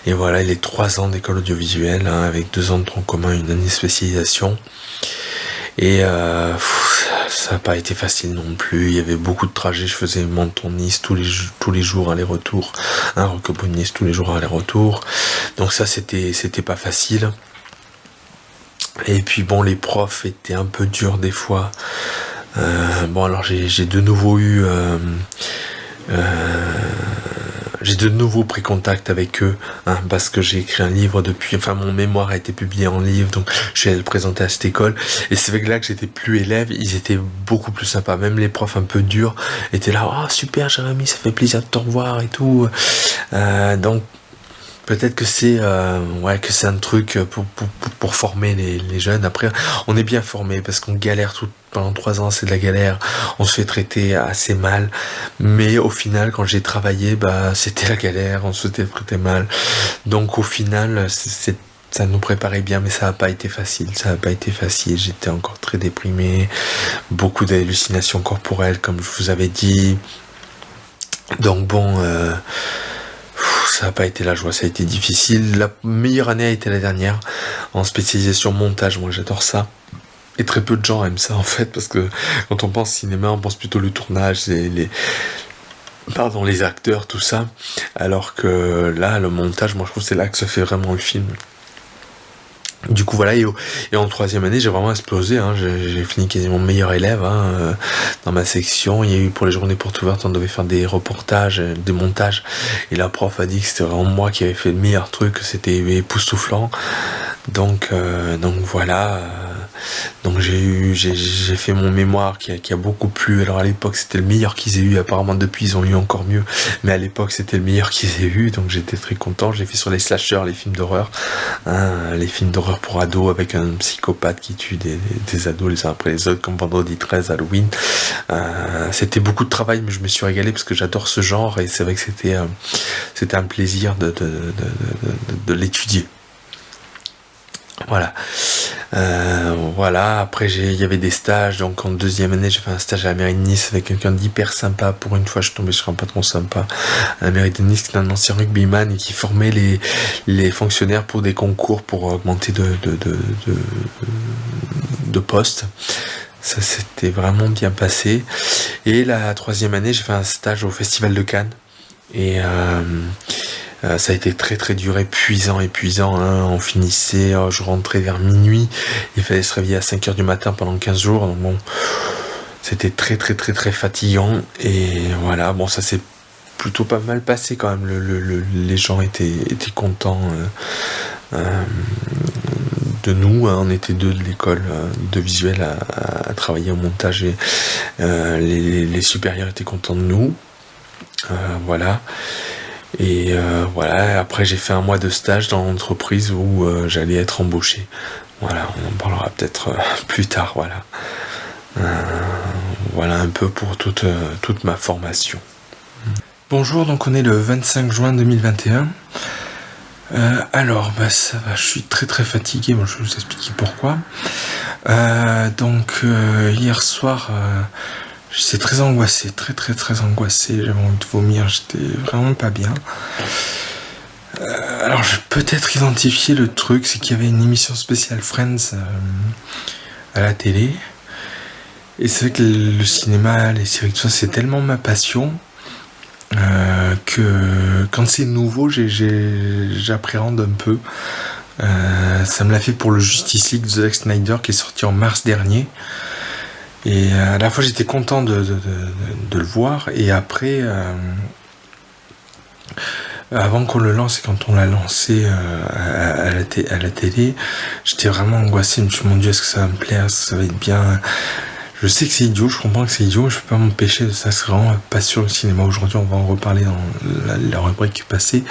Et voilà, les 3 ans d'école audiovisuelle, hein, avec 2 ans de tronc commun, une année de spécialisation. Et ça n'a pas été facile non plus. Il y avait beaucoup de trajets. Je faisais Menton-Nice tous les jours aller-retour, Roquebrune-Nice tous les jours aller-retour. Donc ça c'était pas facile. Et puis bon, les profs étaient un peu durs des fois. Bon alors j'ai de nouveau eu j'ai de nouveau pris contact avec eux, hein, parce que j'ai écrit un livre depuis, enfin mon mémoire a été publié en livre, donc je suis allé le présenter à cette école, et c'est vrai que là que j'étais plus élève, ils étaient beaucoup plus sympas, même les profs un peu durs étaient là, oh super Jérémy, ça fait plaisir de te revoir et tout, donc peut-être que c'est que c'est un truc pour former les jeunes. Après, on est bien formé parce qu'on galère pendant 3 ans, c'est de la galère. On se fait traiter assez mal. Mais au final, quand j'ai travaillé, c'était la galère, on se fait traiter mal. Donc au final, ça nous préparait bien, mais ça n'a pas été facile. Ça n'a pas été facile. J'étais encore très déprimé. Beaucoup d'hallucinations corporelles, comme je vous avais dit. Donc bon... ça n'a pas été la joie, ça a été difficile. La meilleure année a été la dernière, en spécialisation montage, moi j'adore ça. Et très peu de gens aiment ça en fait, parce que quand on pense cinéma, on pense plutôt le tournage, les acteurs, tout ça. Alors que là, le montage, moi je trouve que c'est là que se fait vraiment le film. Du coup voilà, et en 3e année j'ai vraiment explosé, hein. J'ai fini quasiment meilleur élève, hein, dans ma section. Il y a eu pour les journées portes ouvertes, on devait faire des reportages, des montages, et la prof a dit que c'était vraiment moi qui avais fait le meilleur truc, que c'était époustouflant. Donc voilà, donc j'ai fait mon mémoire qui a beaucoup plu. Alors à l'époque c'était le meilleur qu'ils aient eu, apparemment depuis ils ont eu encore mieux, mais à l'époque c'était le meilleur qu'ils aient eu, donc j'étais très content. J'ai fait sur les slashers, les films d'horreur, hein, les films d'horreur pour ados avec un psychopathe qui tue des ados les uns après les autres, comme Vendredi 13, Halloween. C'était beaucoup de travail, mais je me suis régalé parce que j'adore ce genre, et c'est vrai que c'était un plaisir de l'étudier. Voilà. Après il y avait des stages, donc en 2e année j'ai fait un stage à la mairie de Nice avec quelqu'un d'hyper sympa. Pour une fois je suis tombé sur un patron sympa à la mairie de Nice, qui est un ancien rugbyman et qui formait les fonctionnaires pour des concours pour augmenter de postes. Ça s'était vraiment bien passé. Et la 3e année j'ai fait un stage au Festival de Cannes, et ça a été très très dur, épuisant, hein. On finissait, je rentrais vers minuit, il fallait se réveiller à 5h du matin pendant 15 jours, donc bon, c'était très très très très fatigant, et voilà, bon, ça s'est plutôt pas mal passé quand même, les gens étaient contents de nous, hein. On était 2 de l'école de visuel à travailler au montage, et les supérieurs étaient contents de nous, voilà. Et voilà, après j'ai fait un mois de stage dans l'entreprise où j'allais être embauché. Voilà, on en parlera peut-être plus tard, voilà. Voilà un peu pour toute ma formation. Bonjour, donc on est le 25 juin 2021. Alors, ça va, je suis très très fatigué, bon, je vais vous expliquer pourquoi. Hier soir... j'étais très angoissé, très très très angoissé, j'avais envie de vomir, j'étais vraiment pas bien. Alors j'ai peut-être identifié le truc, c'est qu'il y avait une émission spéciale Friends à la télé. Et c'est vrai que le cinéma, les séries, tout ça, c'est tellement ma passion que quand c'est nouveau, j'appréhende un peu. Ça me l'a fait pour le Justice League de Zack Snyder qui est sorti en mars dernier. Et à la fois j'étais content de le voir, et après avant qu'on le lance, et quand on l'a lancé à la télé, j'étais vraiment angoissé. Je me suis dit, mon Dieu, est-ce que ça va me plaire, est-ce que ça va être bien? Je sais que c'est idiot, je comprends que c'est idiot, je peux pas m'empêcher de ça, c'est vraiment pas sur le cinéma. Aujourd'hui on va en reparler dans la rubrique passée,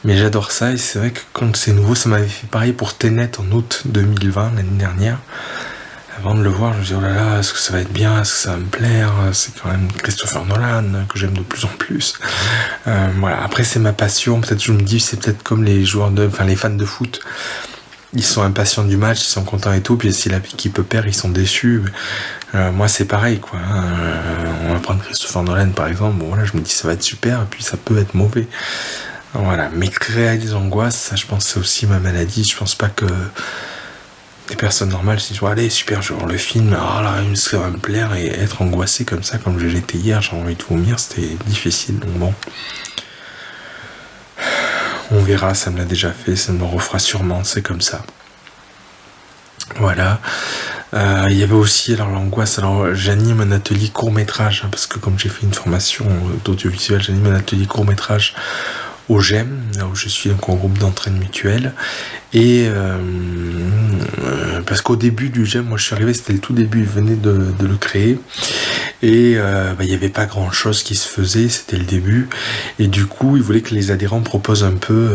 mais j'adore ça, et c'est vrai que quand c'est nouveau, ça m'avait fait pareil pour Tenet en août 2020, l'année dernière. Avant de le voir, je me dis, oh là là, est-ce que ça va être bien, est-ce que ça va me plaire? C'est quand même Christopher Nolan, que j'aime de plus en plus. Voilà, après c'est ma passion, peut-être je me dis, c'est peut-être comme les fans de foot, ils sont impatients du match, ils sont contents et tout, puis si l'équipe perd, ils sont déçus. Moi c'est pareil, quoi. On va prendre Christopher Nolan par exemple, bon voilà, je me dis ça va être super, et puis ça peut être mauvais. Voilà, mais créer des angoisses, ça je pense c'est aussi ma maladie, je pense pas que... des personnes normales se disent, allez super, je vais voir le film, oh là, ça va me plaire, et être angoissé comme ça, comme je l'étais hier, j'ai envie de vomir, c'était difficile, donc bon. On verra, ça me l'a déjà fait, ça me le refera sûrement, c'est comme ça. Voilà. Il y avait aussi alors l'angoisse. Alors j'anime un atelier court-métrage, hein, parce que comme j'ai fait une formation d'audiovisuel, j'anime un atelier court-métrage au GEM, là où je suis, donc en groupe d'entraîne mutuelle. Et parce qu'au début du GEM, moi je suis arrivé, c'était le tout début, ils venaient de le créer. Et il n'y avait pas grand chose qui se faisait, c'était le début. Et du coup, ils voulaient que les adhérents proposent un peu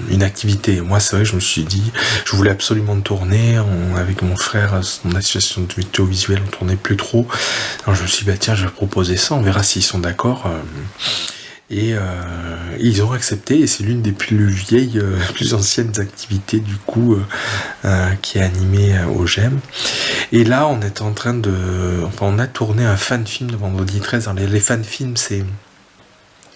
une activité. Moi, c'est vrai, je me suis dit, je voulais absolument tourner. Avec mon frère, mon association de visuel, on tournait plus trop. Alors je me suis dit, bah, tiens, je vais proposer ça, on verra s'ils sont d'accord. Et ils ont accepté, et c'est l'une des plus vieilles, plus anciennes activités du coup qui est animée au GEM. Et là, on est en train on a tourné un fan film de Vendredi 13. Alors, les fan films, c'est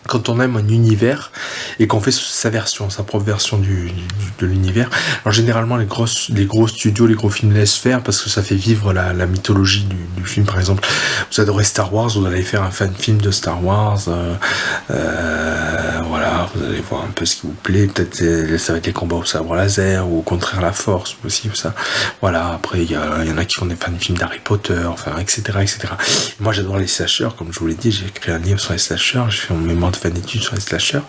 quand on aime un univers et qu'on fait sa version, sa propre version de l'univers. Alors généralement les gros studios, les gros films laissent faire parce que ça fait vivre la mythologie du film. Par exemple, vous adorez Star Wars, vous allez faire un fan film de Star Wars, voilà, vous allez voir un peu ce qui vous plaît, peut-être ça va être les combats au sabre laser ou au contraire la force aussi, ça. Voilà, après il y en a qui font des fan films d'Harry Potter, enfin etc. Moi j'adore les slashers, comme je vous l'ai dit, j'ai écrit un livre sur les slashers, j'ai fait mon mémoire de fan d'études sur les slashers.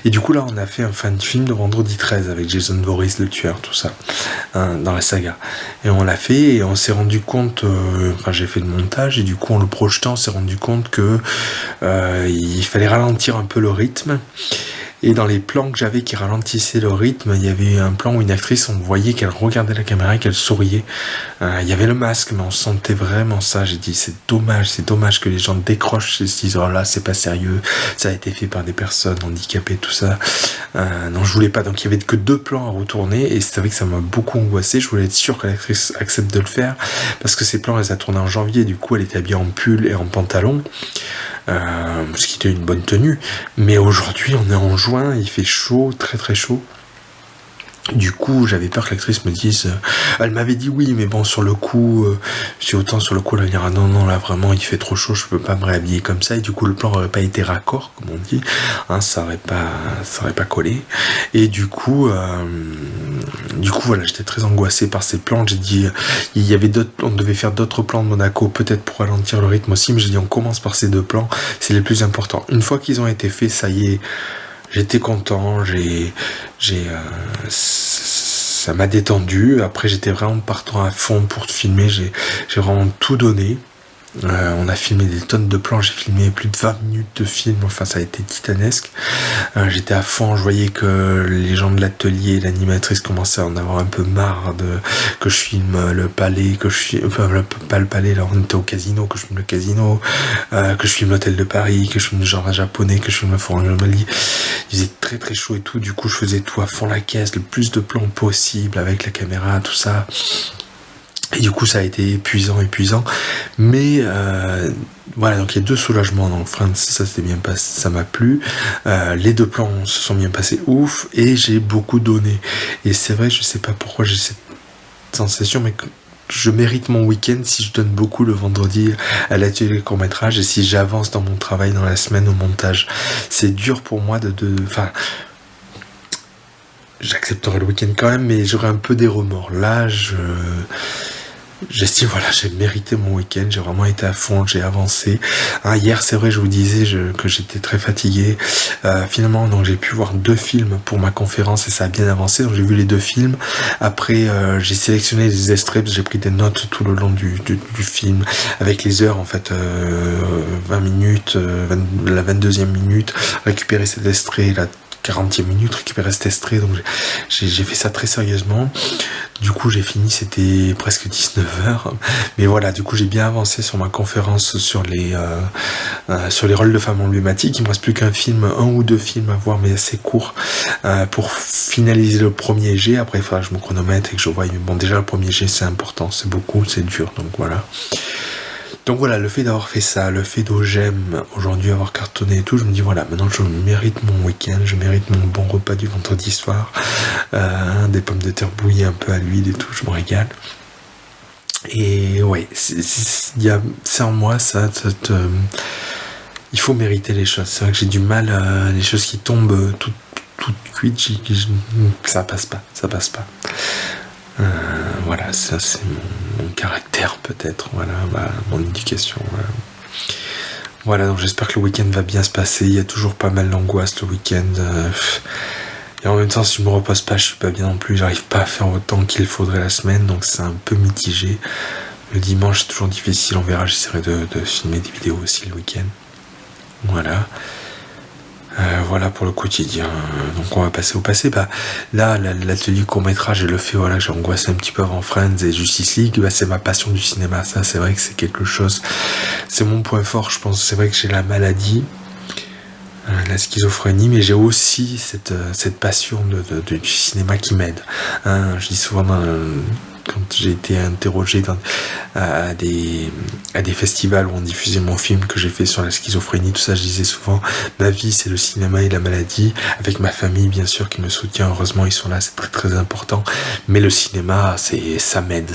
Et du coup là on a fait un fan film de Vendredi 13 avec Jason Voorhees le tueur, tout ça, hein, dans la saga. Et on l'a fait et on s'est rendu compte, quand j'ai fait le montage, et du coup en le projetant on s'est rendu compte que il fallait ralentir un peu le rythme. Et dans les plans que j'avais qui ralentissaient le rythme, il y avait un plan où une actrice, on voyait qu'elle regardait la caméra et qu'elle souriait. Il y avait le masque, mais on sentait vraiment ça. J'ai dit, c'est dommage que les gens décrochent et se disent, oh là, c'est pas sérieux, ça a été fait par des personnes handicapées, tout ça. Non, je voulais pas. Donc il y avait que 2 plans à retourner, et c'est vrai que ça m'a beaucoup angoissé. Je voulais être sûr que l'actrice accepte de le faire, parce que ces plans, elle les a tournés en janvier, du coup, elle était habillée en pull et en pantalon. Ce qui était une bonne tenue, mais aujourd'hui on est en juin, il fait chaud, très très chaud. Du coup, j'avais peur que l'actrice me dise, elle m'avait dit oui, mais bon, sur le coup, si autant sur le coup, elle va dire, ah non, là vraiment, il fait trop chaud, je peux pas me réhabiller comme ça, et du coup, le plan aurait pas été raccord, comme on dit, hein, ça aurait pas collé, et du coup, voilà, j'étais très angoissé par ces plans. J'ai dit, on devait faire d'autres plans de Monaco, peut-être pour ralentir le rythme aussi, mais j'ai dit, on commence par ces 2 plans, c'est les plus importants. Une fois qu'ils ont été faits, ça y est, j'étais content, ça m'a détendu. Après, j'étais vraiment partant à fond pour te filmer, j'ai vraiment tout donné. On a filmé des tonnes de plans, j'ai filmé plus de 20 minutes de film, enfin ça a été titanesque. J'étais à fond, je voyais que les gens de l'atelier, l'animatrice commençaient à en avoir un peu marre que je filme le palais, pas le palais, là on était au casino, que je filme le casino, que je filme l'hôtel de Paris, que je filme le jardin japonais, que je filme le forum de Mali. Il faisait très très chaud et tout, du coup je faisais tout à fond la caisse, le plus de plans possible avec la caméra, tout ça. Et du coup ça a été épuisant, mais voilà, donc il y a 2 soulagements dans le frein, ça s'est bien passé, ça m'a plu, les 2 plans se sont bien passés, ouf, et j'ai beaucoup donné, et c'est vrai, je sais pas pourquoi j'ai cette sensation, mais je mérite mon week-end si je donne beaucoup le vendredi à l'atelier court-métrage, et si j'avance dans mon travail dans la semaine au montage. C'est dur pour moi enfin, j'accepterai le week-end quand même, mais j'aurai un peu des remords. Là, j'estime, voilà, j'ai mérité mon week-end, j'ai vraiment été à fond, j'ai avancé. Hier, c'est vrai, je vous disais que j'étais très fatigué. Finalement, donc j'ai pu voir 2 films pour ma conférence et ça a bien avancé. Donc j'ai vu les 2 films. Après, j'ai sélectionné les extraits, j'ai pris des notes tout le long du film avec les heures, en fait, 20 minutes, la 22e minute, récupérer cet extrait, la 40e minute, récupérer cet extrait. Donc j'ai fait ça très sérieusement. Du coup j'ai fini, c'était presque 19h, mais voilà, du coup j'ai bien avancé sur ma conférence sur les rôles de femmes emblématiques. Il me reste plus qu'un ou 2 films à voir, mais assez court, pour finaliser le premier jet. Après il faudra que je me chronomètre et que je voie, mais bon, déjà le premier jet c'est important, c'est beaucoup, c'est dur, donc voilà. Donc voilà, le fait d'avoir fait ça, le fait d'où j'aime aujourd'hui avoir cartonné et tout, je me dis voilà, maintenant je mérite mon week-end, je mérite mon bon repas du vendredi soir, des pommes de terre bouillies un peu à l'huile et tout, je me régale. Et ouais, c'est en moi ça, il faut mériter les choses. C'est vrai que j'ai du mal, les choses qui tombent toutes cuites, ça passe pas. Voilà, ça c'est mon caractère peut-être, voilà, mon éducation. Voilà, donc j'espère que le week-end va bien se passer. Il y a toujours pas mal d'angoisse le week-end. Et en même temps, si je me repose pas, je suis pas bien non plus. J'arrive pas à faire autant qu'il faudrait la semaine, donc c'est un peu mitigé. Le dimanche, c'est toujours difficile. On verra, j'essaierai de filmer des vidéos aussi le week-end. Voilà. Voilà pour le quotidien. Donc on va passer au passé. Là, l'atelier court-métrage, je le fais, voilà, j'ai angoissé un petit peu avant Friends et Justice League. C'est ma passion du cinéma. Ça, c'est vrai que c'est quelque chose. C'est mon point fort, je pense. C'est vrai que j'ai la maladie, la schizophrénie, mais j'ai aussi cette passion du cinéma qui m'aide. Je dis souvent quand j'ai été interrogé à des festivals où on diffusait mon film que j'ai fait sur la schizophrénie, tout ça, je disais souvent, ma vie c'est le cinéma et la maladie, avec ma famille bien sûr qui me soutient, heureusement ils sont là, c'est très très important, mais le cinéma, ça m'aide,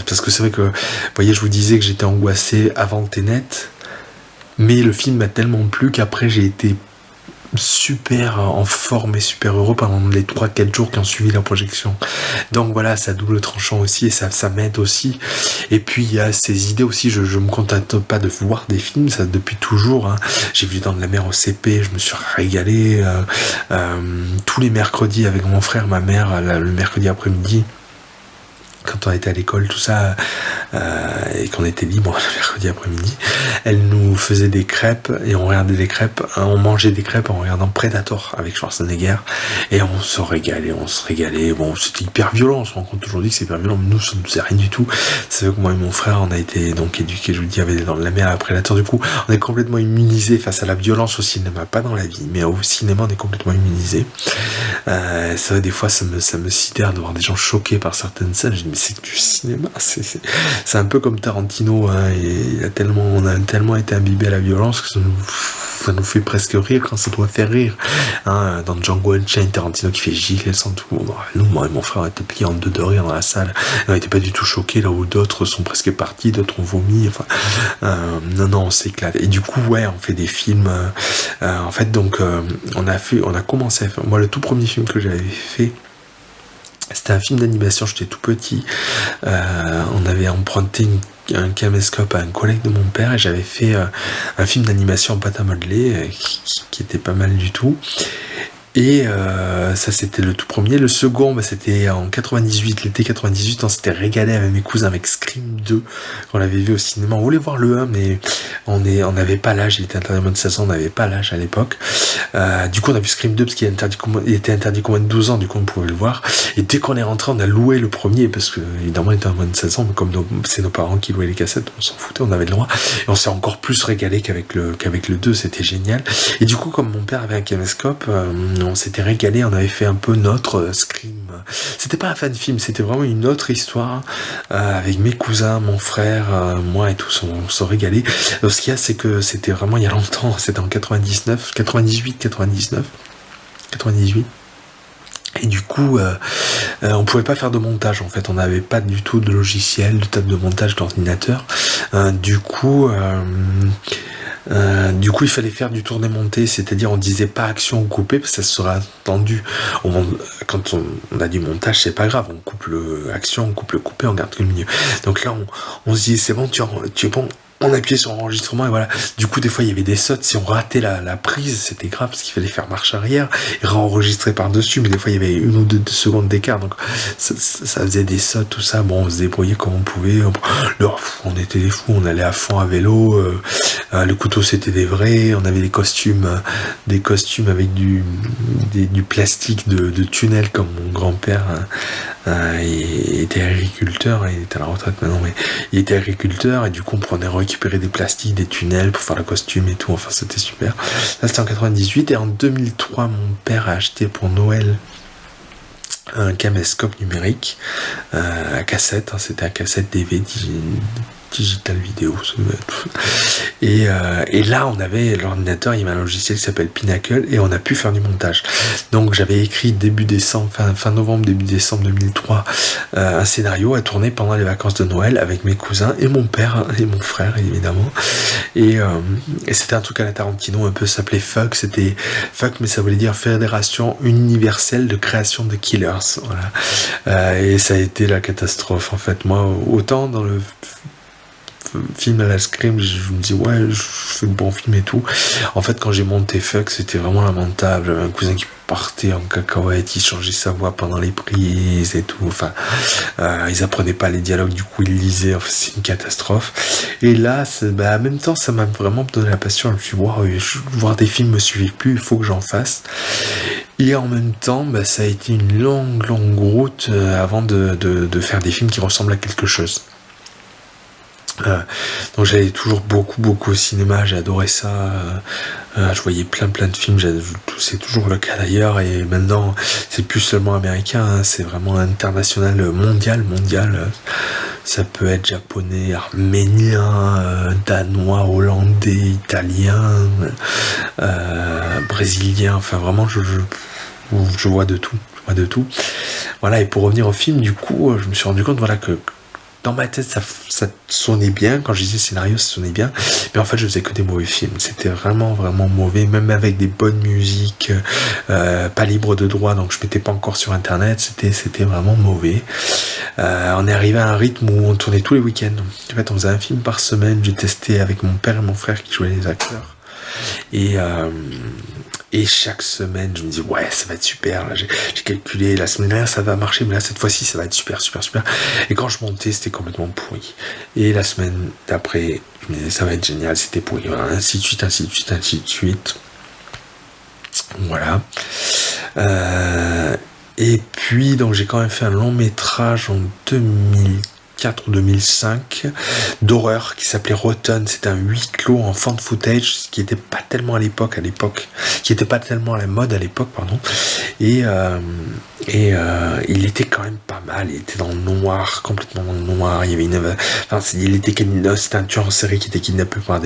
parce que c'est vrai que, vous voyez, je vous disais que j'étais angoissé avant Tenet, mais le film m'a tellement plu qu'après j'ai été super en forme et super heureux pendant les 3-4 jours qui ont suivi la projection. Donc voilà, ça double tranchant aussi et ça m'aide aussi. Et puis il y a ces idées aussi, je me contente pas de voir des films, ça depuis toujours. J'ai vu Dans de la mer au CP, je me suis régalé tous les mercredis avec mon frère, ma mère, le mercredi après-midi. Quand on était à l'école, tout ça, et qu'on était libre le mercredi après-midi, elle nous faisait des crêpes, et on regardait des crêpes, on mangeait des crêpes en regardant Predator avec Schwarzenegger, et on se régalait, bon, c'était hyper violent, on se rend compte aujourd'hui que c'est hyper violent, mais nous, ça ne nous faisait rien du tout. C'est vrai que moi et mon frère, on a été donc éduqués, je vous dis, avec Dans la mer à Predator, du coup, on est complètement immunisés face à la violence au cinéma, pas dans la vie, mais au cinéma, on est complètement immunisés. C'est vrai, des fois, ça me sidère de voir des gens choqués par certaines scènes. Je dis, mais c'est du cinéma, c'est un peu comme Tarantino, et on a tellement été imbibé à la violence que ça nous fait presque rire quand ça doit faire rire. Dans Django Unchained, Tarantino qui fait gilet sans tout. Nous, moi et mon frère, on était pliés en deux de rire dans la salle. On n'était pas du tout choqués, là où d'autres sont presque partis, d'autres ont vomi. Enfin, non, on s'éclate. Et du coup, ouais, on fait des films. En fait, donc, on a commencé à faire. Moi, le tout premier film que j'avais fait, c'était un film d'animation, j'étais tout petit. On avait emprunté un caméscope à un collègue de mon père et j'avais fait un film d'animation en pâte à modeler qui était pas mal du tout. Et ça, c'était le tout premier. Le second, c'était en 98, l'été 98, on s'était régalé avec mes cousins avec Scream 2, qu'on l'avait vu au cinéma. On voulait voir le 1, mais on n'avait pas l'âge, il était interdit moins de 16 ans, on n'avait pas l'âge à l'époque. Du coup, on a vu Scream 2 parce qu'il était interdit moins de 12 ans, du coup, on pouvait le voir. Et dès qu'on est rentré, on a loué le premier, parce que, évidemment, il était à moins de 16 ans, mais comme c'est nos parents qui louaient les cassettes, on s'en foutait, on avait le droit. Et on s'est encore plus régalé qu'avec le 2, c'était génial. Et du coup, comme mon père avait un caméscope, on s'était régalé, on avait fait un peu notre Scream. C'était pas un fan film, c'était vraiment une autre histoire avec mes cousins, mon frère, moi et tous, on se régalait. Alors, ce qu'il y a, c'est que c'était vraiment il y a longtemps, c'était en 98. Et du coup, on pouvait pas faire de montage en fait, on n'avait pas du tout de logiciel, de table de montage d'ordinateur. Du coup, il fallait faire du tourné-monté, c'est-à-dire on disait pas action ou coupé parce que ça sera attendu. Quand on a du montage, c'est pas grave, on coupe le action, on coupe le coupé, on garde que le milieu. Donc là, on se dit c'est bon, tu es bon. On appuyait sur enregistrement et voilà. Du coup, des fois, il y avait des sautes. Si on ratait la prise, c'était grave parce qu'il fallait faire marche arrière et réenregistrer par-dessus. Mais des fois, il y avait 1 ou 2 secondes d'écart. Donc, ça faisait des sautes, tout ça. Bon, on se débrouillait comme on pouvait. On était des fous. On allait à fond à vélo. Le couteau, c'était des vrais. On avait des costumes avec du plastique de tunnel comme mon grand-père. Il était agriculteur, il était à la retraite maintenant, mais il était agriculteur et du coup on prenait récupérer des plastiques, des tunnels pour faire le costume et tout, enfin c'était super. Là c'était en 98 et en 2003 mon père a acheté pour Noël un caméscope numérique à cassette, c'était à cassette DVD Digital Vidéo, ça doit être. Et là, on avait l'ordinateur, il y avait un logiciel qui s'appelle Pinnacle, et on a pu faire du montage. Donc j'avais écrit début décembre, fin novembre, début décembre 2003, un scénario à tourner pendant les vacances de Noël avec mes cousins et mon père et mon frère évidemment. Et c'était un truc à la Tarantino, un peu, ça s'appelait FUCK, c'était FUCK, mais ça voulait dire Fédération Universelle de Création de Killers. Voilà. Et ça a été la catastrophe en fait. Moi, autant dans le film à la Scream, je me dis ouais, je fais de bons films et tout. En fait, quand j'ai monté FUCK, c'était vraiment lamentable. J'avais un cousin qui partait en cacahuète, il changeait sa voix pendant les prises et tout. Enfin, ils apprenaient pas les dialogues, du coup ils lisaient. Enfin, c'est une catastrophe. Et là, en même temps, ça m'a vraiment donné la passion. Je me suis dit, wow, voir des films me suivent plus, il faut que j'en fasse. Et en même temps, ça a été une longue route avant de faire des films qui ressemblent à quelque chose. Donc j'allais toujours beaucoup au cinéma, j'ai adoré ça. Je voyais plein de films, c'est toujours le cas d'ailleurs, et maintenant c'est plus seulement américain, hein, c'est vraiment international, mondial. Ça peut être japonais, arménien, danois, hollandais, italien, brésilien, enfin vraiment je vois de tout. Voilà, et pour revenir au film, du coup, je me suis rendu compte, voilà, que dans ma tête, ça sonnait bien. Quand je disais scénario, ça sonnait bien. Mais en fait, je faisais que des mauvais films. C'était vraiment mauvais. Même avec des bonnes musiques, pas libres de droit, donc je mettais pas encore sur Internet. C'était vraiment mauvais. On est arrivé à un rythme où on tournait tous les week-ends. En fait, on faisait un film par semaine. J'ai testé avec mon père et mon frère qui jouaient les acteurs. Et chaque semaine, je me dis, ouais, ça va être super. Là, j'ai calculé, la semaine dernière, ça va marcher, mais là, cette fois-ci, ça va être super. Et quand je montais, c'était complètement pourri. Et la semaine d'après, je me disais, ça va être génial, c'était pourri. Voilà, ainsi de suite. Voilà. Et puis, donc, j'ai quand même fait un long métrage en 2004 ou 2005 d'horreur qui s'appelait Rotten. C'était un huis clos en found footage, ce qui n'était pas tellement à l'époque, qui n'était pas tellement à la mode à l'époque, pardon. Et il était quand même pas mal. Il était dans le noir, complètement dans le noir. Il y avait c'était un tueur en série qui était kidnappé par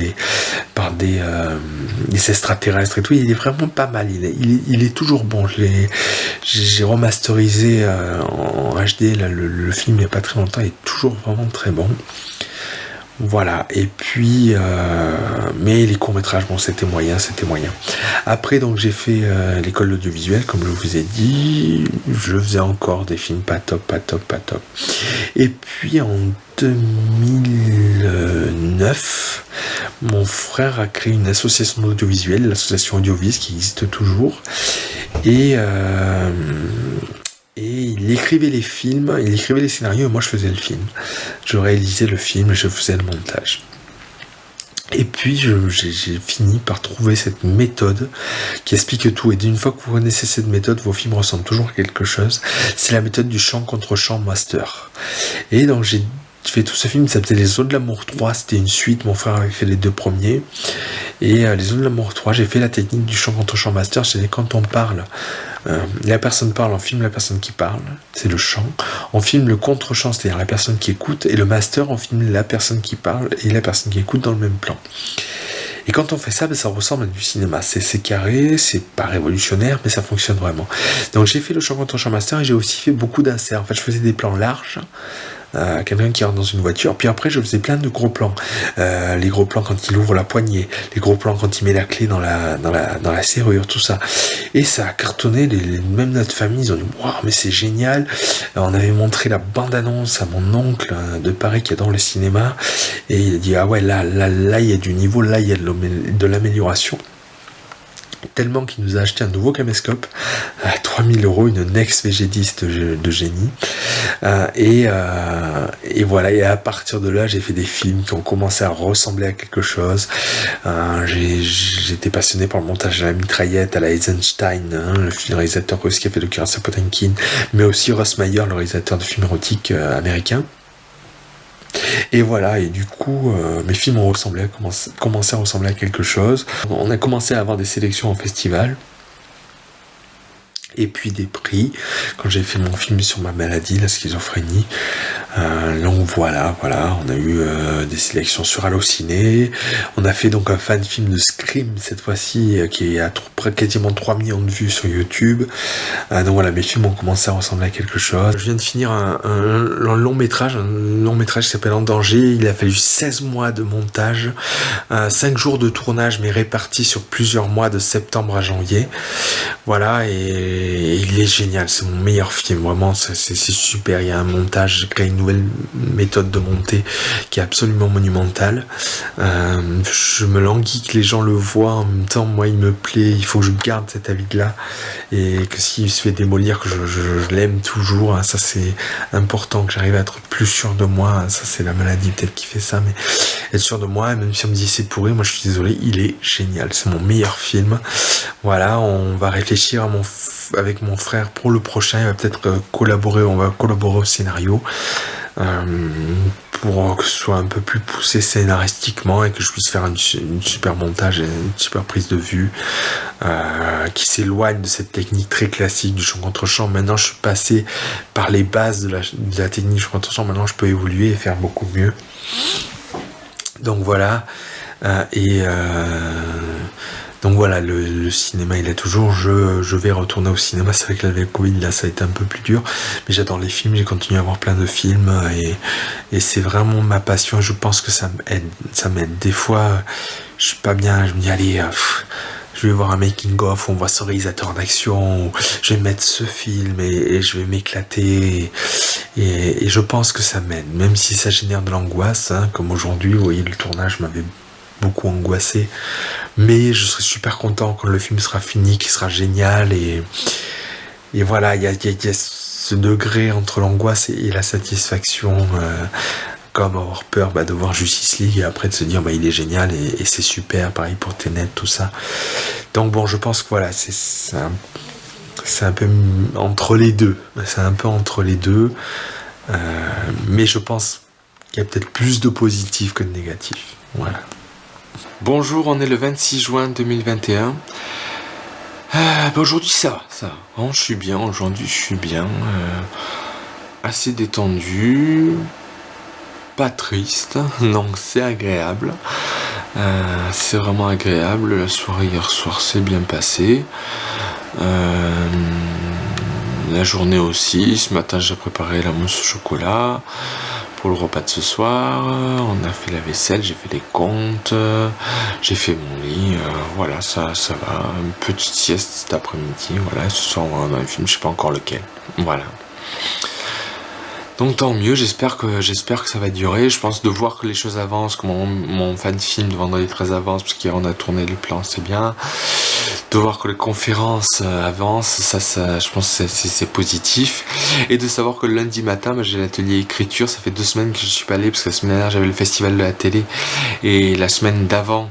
des extraterrestres et tout. Il est vraiment pas mal. Il est toujours bon. J'ai remasterisé en HD le film il n'y a pas très longtemps. Il est toujours vraiment très bon. Voilà, et puis mais les courts-métrages, bon, c'était moyen. Après, donc, j'ai fait l'école d'audiovisuel, comme je vous ai dit. Je faisais encore des films pas top. Et puis en 2009, mon frère a créé une association d'audiovisuel, l'association Audiovis, qui existe toujours. Et il écrivait les films, il écrivait les scénarios, et moi je faisais le film. Je réalisais le film, je faisais le montage. Et puis j'ai fini par trouver cette méthode qui explique tout. Et d'une fois que vous connaissez cette méthode, vos films ressemblent toujours à quelque chose. C'est la méthode du champ contre champ master. Et donc j'ai fait tout ce film, ça s'appelait Les Eaux de l'Amour 3, c'était une suite, mon frère avait fait les deux premiers. Et Les Eaux de l'Amour 3, j'ai fait la technique du champ contre champ master, c'est quand on parle. La personne parle, on filme la personne qui parle, c'est le chant. On filme le contre-chant, c'est-à-dire la personne qui écoute, et le master, on filme la personne qui parle et la personne qui écoute dans le même plan. Et quand on fait ça, ça ressemble à du cinéma. C'est carré, c'est pas révolutionnaire, mais ça fonctionne vraiment. Donc j'ai fait le chant contre chant master et j'ai aussi fait beaucoup d'inserts. En fait, je faisais des plans larges. Quelqu'un qui rentre dans une voiture, puis après je faisais plein de gros plans, les gros plans quand il ouvre la poignée, les gros plans quand il met la clé dans la serrure, tout ça, et ça a cartonné. Même notre famille, ils ont dit waouh, mais c'est génial. On avait montré la bande-annonce à mon oncle de Paris qui adore le cinéma, et il a dit ah ouais, là il y a du niveau, là il y a de l'amélioration. Tellement qu'il nous a acheté un nouveau caméscope à 3000 €, une Nex VG10 de génie. Et voilà, et à partir de là, j'ai fait des films qui ont commencé à ressembler à quelque chose. J'étais passionné par le montage à la mitraillette, à la Eisenstein, le réalisateur russe qui a fait Curasa Potemkin, mais aussi Russ Meyer, le réalisateur de films érotiques américains. Et voilà, et du coup, mes films ont commencé à ressembler à quelque chose. On a commencé à avoir des sélections en festival. Et puis des prix. Quand j'ai fait mon film sur ma maladie, la schizophrénie, Donc voilà, on a eu des sélections sur Allociné. On a fait donc un fan film de Scream cette fois-ci qui a quasiment 3 millions de vues sur YouTube. Donc voilà, mes films ont commencé à ressembler à quelque chose. Je viens de finir un long métrage qui s'appelle En Danger. Il a fallu 16 mois de montage, 5 jours de tournage mais répartis sur plusieurs mois de septembre à janvier. Voilà, et il est génial, c'est mon meilleur film, vraiment, c'est super. Il y a un montage, j'ai créé une nouvelle méthode de montée qui est absolument monumentale. Je me languis que les gens le voient, en même temps, moi il me plaît, il faut que je garde cet avis-là, et que s'il se fait démolir, que je l'aime toujours, hein. Ça c'est important, que j'arrive à être plus sûr de moi, hein. Ça c'est la maladie peut-être qui fait ça, mais être sûr de moi, même si on me dit c'est pourri, moi je suis désolé, il est génial, c'est mon meilleur film. Voilà, on va réfléchir avec mon frère pour le prochain, il va peut-être on va collaborer au scénario pour que ce soit un peu plus poussé scénaristiquement et que je puisse faire une super montage et une super prise de vue qui s'éloigne de cette technique très classique du chant contre chant. Maintenant je suis passé par les bases de la technique du chant contre chant, maintenant je peux évoluer et faire beaucoup mieux. Donc voilà, donc voilà, le cinéma il est toujours, je vais retourner au cinéma. C'est vrai que avec le Covid là ça a été un peu plus dur, mais j'adore les films, j'ai continué à voir plein de films et c'est vraiment ma passion. Je pense que ça m'aide. Des fois je suis pas bien, je me dis allez, je vais voir un making of où on voit ce réalisateur d'action, je vais mettre ce film et je vais m'éclater et je pense que ça m'aide, même si ça génère de l'angoisse, hein, comme aujourd'hui, vous voyez le tournage m'avait beaucoup angoissé, mais je serai super content quand le film sera fini, qu'il sera génial et voilà, il y a ce degré entre l'angoisse et la satisfaction, comme avoir peur de voir Justice League et après de se dire il est génial et c'est super, pareil pour Tenet, tout ça. Donc bon, je pense que voilà, c'est un peu entre les deux, mais je pense qu'il y a peut-être plus de positif que de négatif. Voilà. Bonjour, on est le 26 juin 2021. Aujourd'hui ça va. Bon, je suis bien, assez détendu, pas triste, donc c'est agréable. C'est vraiment agréable. La soirée hier soir s'est bien passée. La journée aussi. Ce matin j'ai préparé la mousse au chocolat pour le repas de ce soir. On a fait la vaisselle, j'ai fait les comptes, j'ai fait mon lit, voilà, ça va. Une petite sieste cet après-midi, voilà, ce soir on va dans un film, je sais pas encore lequel. Voilà. Donc tant mieux, j'espère que ça va durer. Je pense de voir que les choses avancent, que mon fan film de Vendredi 13 avance, parce qu'on a tourné les plans, c'est bien. De voir que les conférences avancent, ça je pense que c'est positif. Et de savoir que le lundi matin, j'ai l'atelier écriture, ça fait 2 semaines que je suis pas allé, parce que la semaine dernière j'avais le festival de la télé, et la semaine d'avant,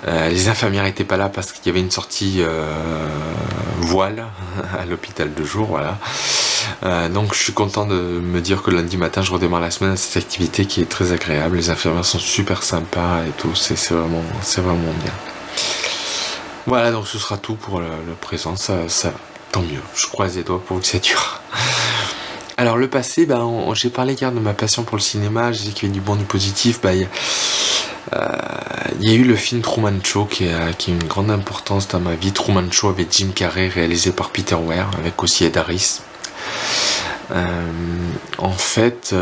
les infirmières étaient pas là parce qu'il y avait une sortie voile à l'hôpital de jour, voilà. Donc je suis content de me dire que lundi matin je redémarre la semaine à cette activité qui est très agréable. Les infirmières sont super sympas et tout, c'est vraiment bien. Voilà, donc ce sera tout pour le présent, ça va, tant mieux. Je croise les doigts pour que ça dure. Alors le passé, j'ai parlé hier de ma passion pour le cinéma, j'ai dit qu'il y avait du bon, du positif. Il y a eu le film Truman Show qui a une grande importance dans ma vie. Truman Show avec Jim Carrey, réalisé par Peter Weir, avec aussi Ed Harris. En fait,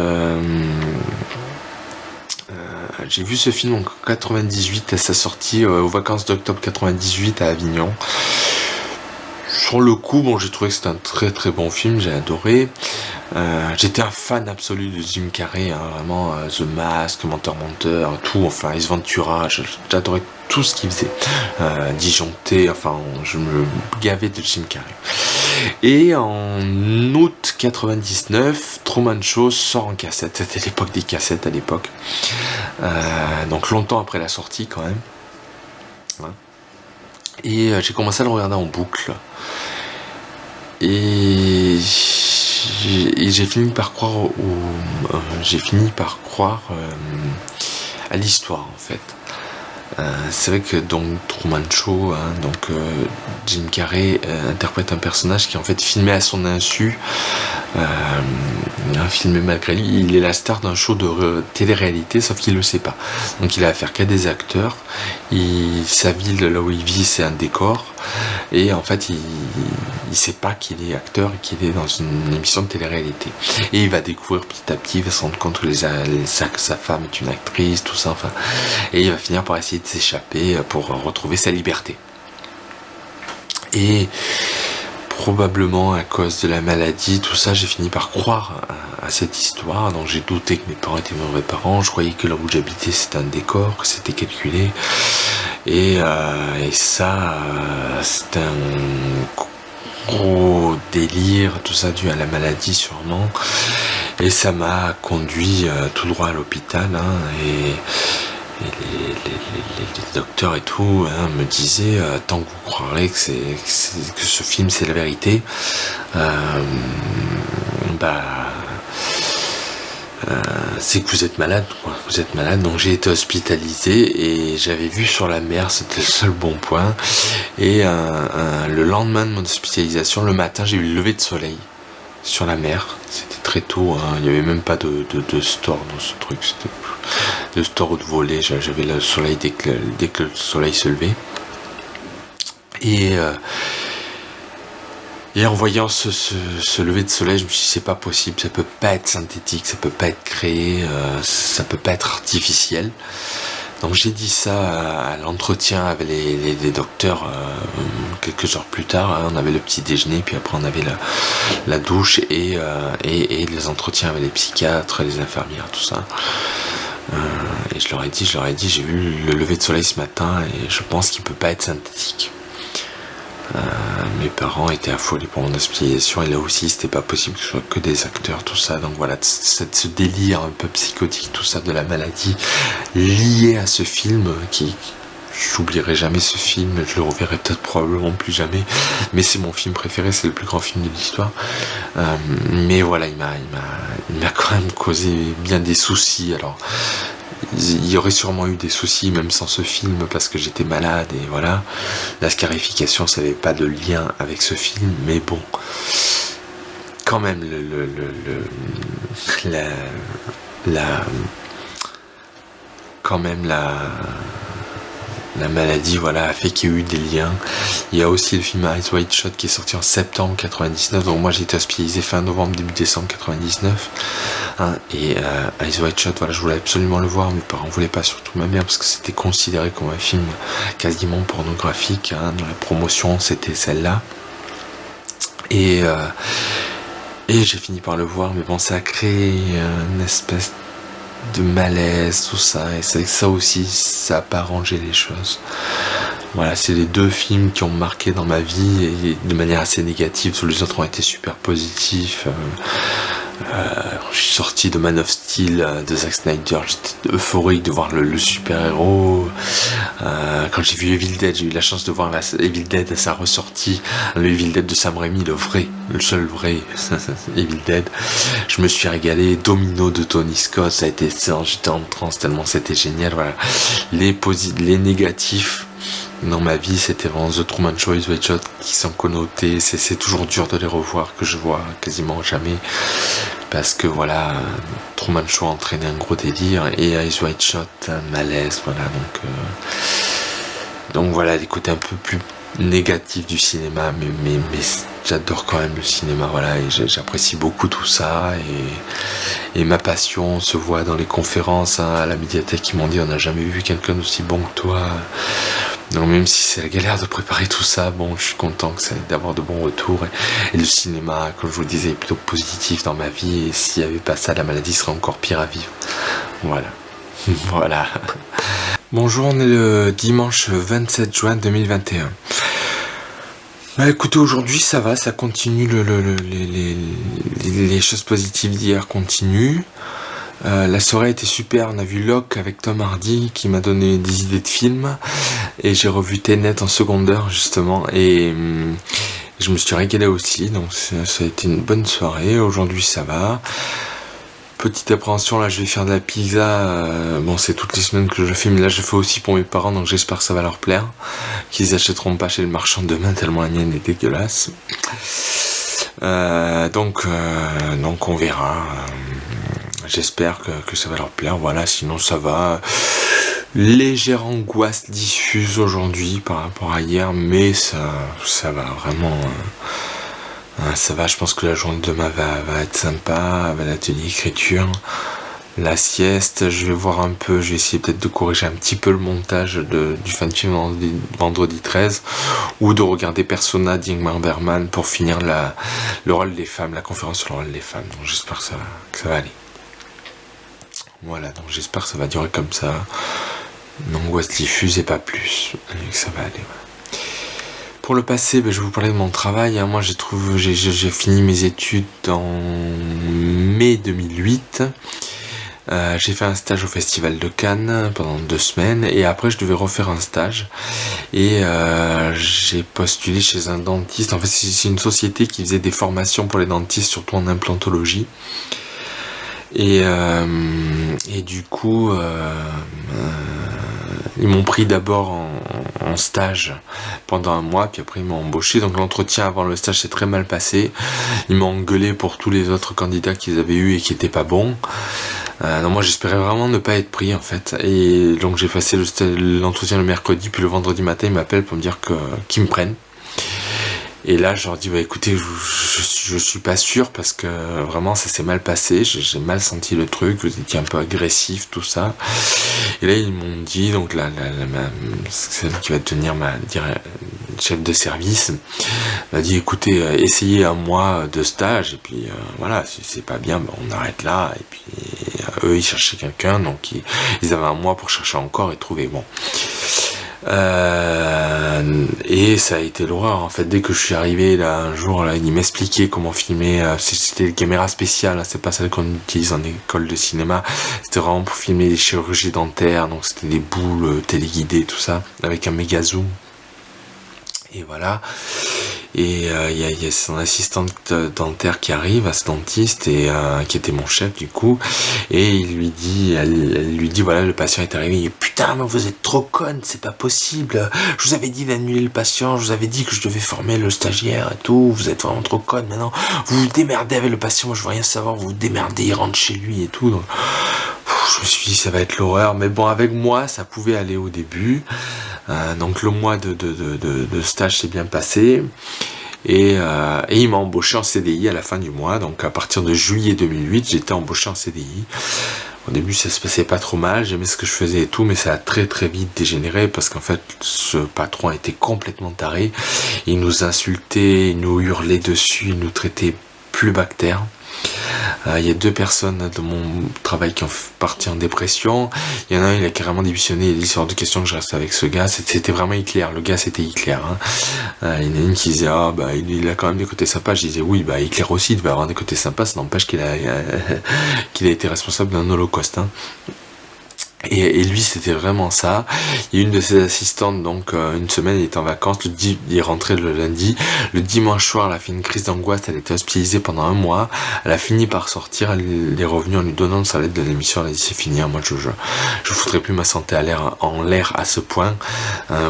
j'ai vu ce film en 98 à sa sortie aux vacances d'octobre 98 à Avignon. Sur le coup, j'ai trouvé que c'était un très très bon film, j'ai adoré. J'étais un fan absolu de Jim Carrey, hein, vraiment The Mask, Menteur, tout, enfin Ace Ventura, j'adorais tout ce qu'il faisait. Disjoncté, je me gavais de Jim Carrey. Et en août 99, Truman Show sort en cassette. C'était l'époque des cassettes à l'époque. Donc longtemps après la sortie quand même. Ouais. Et j'ai commencé à le regarder en boucle. Et j'ai fini par croire à l'histoire en fait. C'est vrai que donc Truman Show, Jim Carrey interprète un personnage qui est en fait filmé à son insu, filmé malgré lui. Il est la star d'un show de télé-réalité, sauf qu'il le sait pas. Donc il a affaire qu'à des acteurs. Sa ville, là où il vit, c'est un décor. Et en fait, il sait pas qu'il est acteur et qu'il est dans une émission de télé-réalité. Et il va découvrir petit à petit, il va se rendre compte que sa femme est une actrice, tout ça, enfin. Et il va finir par essayer de s'échapper pour retrouver sa liberté. Et probablement à cause de la maladie, tout ça, j'ai fini par croire à cette histoire. Donc j'ai douté que mes parents étaient mauvais parents. Je croyais que là où j'habitais c'était un décor, que c'était calculé. Et ça, c'est un gros délire, tout ça dû à la maladie sûrement. Et ça m'a conduit tout droit à l'hôpital. Et les docteurs et tout me disaient tant que vous croirez que ce film c'est la vérité, c'est que vous êtes malade, quoi. Vous êtes malade. Donc j'ai été hospitalisé et j'avais vu sur la mer, c'était le seul bon point. Et le lendemain de mon hospitalisation, le matin, j'ai eu le lever de soleil sur la mer. C'était très tôt, il n'y avait même pas de store dans ce truc, c'était de store ou de voler. J'avais le soleil dès que le soleil se levait. Et en voyant ce lever de soleil, je me suis dit c'est pas possible, ça peut pas être synthétique, ça peut pas être créé, ça peut pas être artificiel. Donc j'ai dit ça à l'entretien avec les docteurs quelques heures plus tard. On avait le petit déjeuner, puis après on avait la douche et les entretiens avec les psychiatres, les infirmières, tout ça. Et je leur ai dit, j'ai vu le lever de soleil ce matin et je pense qu'il peut pas être synthétique. Mes parents étaient affolés pour mon hospitalisation et là aussi c'était pas possible que ce soit que des acteurs, tout ça. Donc voilà, ce délire un peu psychotique, tout ça de la maladie lié à ce film qui j'oublierai jamais ce film, je le reverrai peut-être probablement plus jamais, mais c'est mon film préféré, c'est le plus grand film de l'histoire. Mais voilà, il m'a quand même causé bien des soucis. Alors il y aurait sûrement eu des soucis même sans ce film parce que j'étais malade et voilà. La scarification, ça n'avait pas de lien avec ce film, mais bon, quand même la maladie, voilà, a fait qu'il y a eu des liens. Il y a aussi le film Eyes Wide Shut qui est sorti en septembre 99. Donc moi j'ai été hospitalisé fin novembre, début décembre 99. Et Eyes Wide Shut, voilà, je voulais absolument le voir. Mes parents voulaient pas, surtout ma mère, parce que c'était considéré comme un film quasiment pornographique. Dans la promotion, c'était celle-là. Et j'ai fini par le voir, mais bon, ça a créé une espèce de malaise, tout ça, et c'est ça aussi, ça n'a pas arrangé les choses. Voilà, c'est les deux films qui ont marqué dans ma vie et de manière assez négative. Tous les autres ont été super positifs. Je suis sorti de Man of Steel de Zack Snyder, j'étais euphorique de voir le super-héros. Quand j'ai vu Evil Dead, j'ai eu la chance de voir Evil Dead à sa ressortie, le Evil Dead de Sam Raimi, le seul vrai Evil Dead. Je me suis régalé. Domino de Tony Scott, ça a été excellent, j'étais en transe tellement c'était génial. Voilà, les négatifs dans ma vie, c'était vraiment The Truman Show, Eyes Wide Shut qui sont connotés. C'est toujours dur de les revoir, que je vois quasiment jamais, parce que voilà, Truman Show entraînait un gros délire et Eyes Wide Shut un malaise. Voilà, donc voilà les côtés un peu plus négatifs du cinéma, mais j'adore quand même le cinéma, voilà, et j'apprécie beaucoup tout ça, et ma passion se voit dans les conférences à la médiathèque. Ils m'ont dit on n'a jamais vu quelqu'un d'aussi bon que toi. Donc même si c'est la galère de préparer tout ça, bon, je suis content d'avoir de bons retours, et le cinéma, comme je vous le disais, est plutôt positif dans ma vie, et s'il n'y avait pas ça, la maladie serait encore pire à vivre. Voilà. Voilà. Bonjour, on est le dimanche 27 juin 2021. Bah écoutez, aujourd'hui ça va, ça continue, les choses positives d'hier continuent. La soirée était super, on a vu Locke avec Tom Hardy qui m'a donné des idées de films, et j'ai revu Tenet en seconde heure justement, et je me suis régalé aussi, donc ça a été une bonne soirée. Aujourd'hui ça va. Petite appréhension, là je vais faire de la pizza, bon c'est toutes les semaines que je le fais, mais là je le fais aussi pour mes parents, donc j'espère que ça va leur plaire, qu'ils achèteront pas chez le marchand demain tellement la mienne est dégueulasse. Donc on verra. J'espère que ça va leur plaire. Voilà, sinon ça va. Légère angoisse diffuse aujourd'hui par rapport à hier, mais ça va vraiment. Ça va, je pense que la journée de demain va être sympa, avec l'atelier écriture, la sieste, je vais voir un peu, je vais essayer peut-être de corriger un petit peu le montage du fan film vendredi 13, ou de regarder Persona d'Ingmar Bergman pour finir le rôle des femmes, la conférence sur le rôle des femmes. Donc j'espère que ça va aller. Voilà, donc j'espère que ça va durer comme ça. Une angoisse diffuse et pas plus, et que ça va aller. Voilà. Pour le passé, je vais vous parler de mon travail. Moi, j'ai fini mes études en mai 2008. J'ai fait un stage au Festival de Cannes pendant 2 semaines, et après je devais refaire un stage, et j'ai postulé chez un dentiste. En fait, c'est une société qui faisait des formations pour les dentistes, surtout en implantologie. Et du coup, ils m'ont pris d'abord en stage pendant 1 mois, puis après ils m'ont embauché. Donc l'entretien avant le stage s'est très mal passé. Ils m'ont engueulé pour tous les autres candidats qu'ils avaient eu et qui étaient pas bons. Non, moi j'espérais vraiment ne pas être pris en fait. Et donc j'ai passé l'entretien le mercredi, puis le vendredi matin ils m'appellent pour me dire qu'ils me prennent. Et là, je leur dis, écoutez, je suis pas sûr parce que vraiment ça s'est mal passé, j'ai mal senti le truc, vous étiez un peu agressif, tout ça. Et là, ils m'ont dit, donc celle qui va devenir ma chef de service, m'a dit, écoutez, essayez 1 mois de stage, et puis voilà, si c'est pas bien, on arrête là. Et puis eux, ils cherchaient quelqu'un, donc ils avaient 1 mois pour chercher encore et trouver. Bon. Et ça a été l'horreur en fait. Dès que je suis arrivé là un jour, là, il m'expliquait comment filmer. C'était des caméras spéciales, c'est pas celles qu'on utilise en école de cinéma. C'était vraiment pour filmer les chirurgies dentaires, donc c'était des boules téléguidées, tout ça, avec un méga zoom. Et voilà. Et il y a son assistante dentaire qui arrive à ce dentiste, et qui était mon chef du coup, et elle lui dit voilà, le patient est arrivé. Il dit, putain, mais vous êtes trop conne, c'est pas possible, je vous avais dit d'annuler le patient, je vous avais dit que je devais former le stagiaire et tout, vous êtes vraiment trop conne, maintenant vous vous démerdez avec le patient, moi je veux rien savoir, vous vous démerdez, il rentre chez lui et tout. Donc, je me suis dit ça va être l'horreur, mais bon, avec moi ça pouvait aller au début. Donc le mois de stage s'est bien passé, et il m'a embauché en CDI à la fin du mois. Donc à partir de juillet 2008, j'étais embauché en CDI. Au début ça se passait pas trop mal, j'aimais ce que je faisais et tout, mais ça a très très vite dégénéré parce qu'en fait ce patron était complètement taré. Il nous insultait, il nous hurlait dessus, il nous traitait plus bas que terre. Il y a 2 personnes de mon travail qui ont parti en dépression. Il y en a un, il a carrément démissionné. Il a dit c'est hors de question que je reste avec ce gars. C'était vraiment Hitler. Le gars c'était Hitler. Il y en a une qui disait il a quand même des côtés sympas. Je disais oui, Hitler aussi il devait avoir des côtés sympas. Ça n'empêche qu'il a été responsable d'un holocauste. Et lui c'était vraiment ça. Il y a une de ses assistantes, donc une semaine il était en vacances, il est rentré le lundi, le dimanche soir elle a fait une crise d'angoisse, elle était hospitalisée pendant 1 mois, elle a fini par sortir, elle est revenue en lui donnant sa lettre de démission, elle a dit c'est fini, moi je foutrais plus ma santé en l'air à ce point,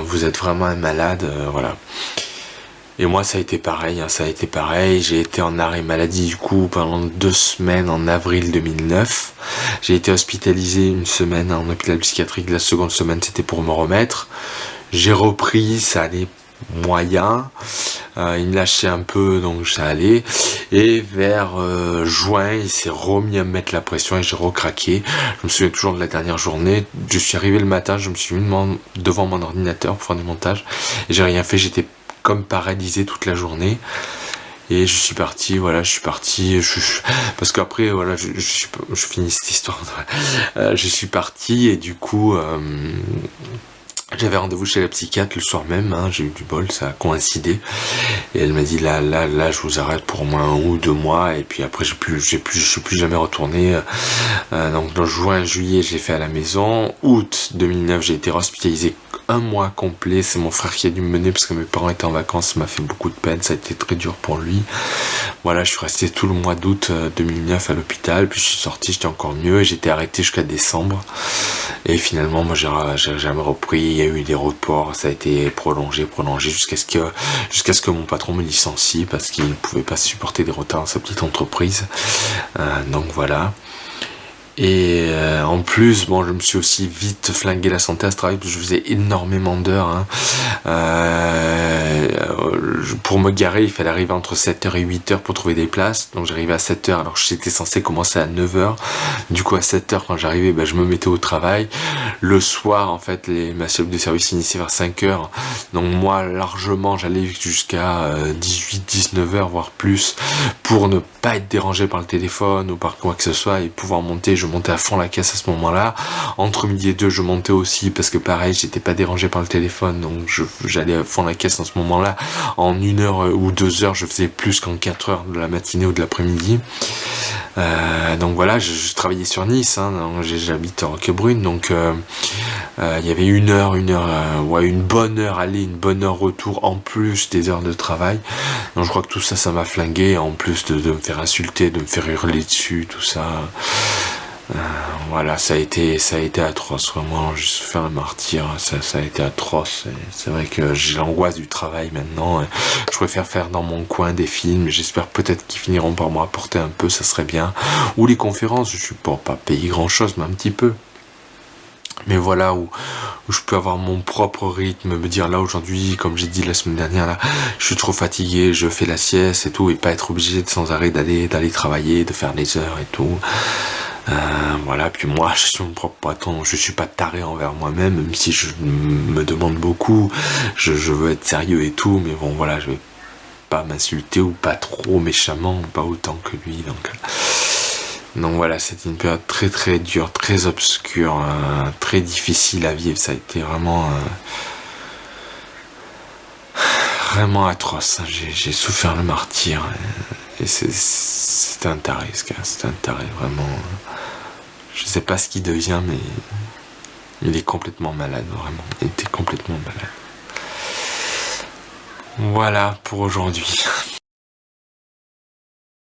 vous êtes vraiment un malade, voilà. Et moi ça a été pareil, j'ai été en arrêt maladie du coup pendant 2 semaines en avril 2009. J'ai été hospitalisé 1 semaine en hôpital psychiatrique, la seconde semaine c'était pour me remettre. J'ai repris, ça allait moyen, il me lâchait un peu donc ça allait. Et vers juin il s'est remis à me mettre la pression et j'ai recraqué. Je me souviens toujours de la dernière journée, je suis arrivé le matin, je me suis mis devant mon ordinateur pour faire des montages et j'ai rien fait, j'étais comme paralysé toute la journée. Et je suis parti, parce qu'après, voilà, je finis cette histoire. Je suis parti et du coup, j'avais rendez-vous chez la psychiatre le soir même, j'ai eu du bol, ça a coïncidé. Et elle m'a dit là, je vous arrête pour au moins 1 ou 2 mois, et puis après je suis plus jamais retourné. Donc dans juin, juillet, je l'ai fait à la maison. Août 2009, j'ai été hospitalisé un mois complet. C'est mon frère qui a dû me mener parce que mes parents étaient en vacances. Ça m'a fait beaucoup de peine, ça a été très dur pour lui. Voilà, je suis resté tout le mois d'août 2009 à l'hôpital, puis je suis sorti, j'étais encore mieux et j'étais arrêté jusqu'à décembre. Et finalement, moi, j'ai jamais repris. Il y a eu des reports, ça a été prolongé jusqu'à ce que mon patron me licencie parce qu'il ne pouvait pas supporter des retards dans sa petite entreprise. Donc voilà. Et en plus, bon, je me suis aussi vite flingué la santé à ce travail parce que je faisais énormément d'heures. Hein. Pour me garer, il fallait arriver entre 7h et 8h pour trouver des places. Donc j'arrivais à 7h alors que j'étais censé commencer à 9h. Du coup à 7h quand j'arrivais, je me mettais au travail. Le soir, en fait, ma cellule de service initiait vers 5h. Donc moi, largement, j'allais jusqu'à 18-19h, voire plus, pour ne pas être dérangé par le téléphone ou par quoi que ce soit et pouvoir monter. Je montais à fond la caisse à ce moment-là. Entre midi et 2, je montais aussi parce que pareil, j'étais pas dérangé par le téléphone, donc j'allais à fond la caisse à ce moment-là. En 1h ou 2h, je faisais plus qu'en 4h de la matinée ou de l'après-midi. Donc voilà, je travaillais sur Nice, hein, j'habite à Roquebrune, donc il y avait une bonne heure aller, une bonne heure retour en plus des heures de travail. Donc je crois que tout ça, ça m'a flingué, en plus de me faire insulter, de me faire hurler dessus, tout ça. Voilà, ça a été atroce, vraiment, j'ai souffert un martyr, ça a été atroce. C'est vrai que j'ai l'angoisse du travail maintenant. Je préfère faire dans mon coin des films, j'espère peut-être qu'ils finiront par me rapporter un peu, ça serait bien. Ou les conférences, je suis pas payé grand chose, mais un petit peu. Mais voilà, où je peux avoir mon propre rythme, me dire là aujourd'hui, comme j'ai dit la semaine dernière, là, je suis trop fatigué, je fais la sieste et tout, et pas être obligé de sans arrêt d'aller travailler, de faire des heures et tout. Voilà, puis moi je suis mon propre patron, je suis pas taré envers moi-même, même si je me demande beaucoup, je veux être sérieux et tout, mais bon voilà, je vais pas m'insulter ou pas trop méchamment, pas autant que lui, donc voilà, c'était une période très très dure, très obscure, très difficile à vivre, ça a été vraiment vraiment atroce, j'ai souffert le martyr, et c'était un taré ce gars, c'était un taré vraiment. Je sais pas ce qu'il devient, mais il est complètement malade, vraiment. Il était complètement malade. Voilà pour aujourd'hui.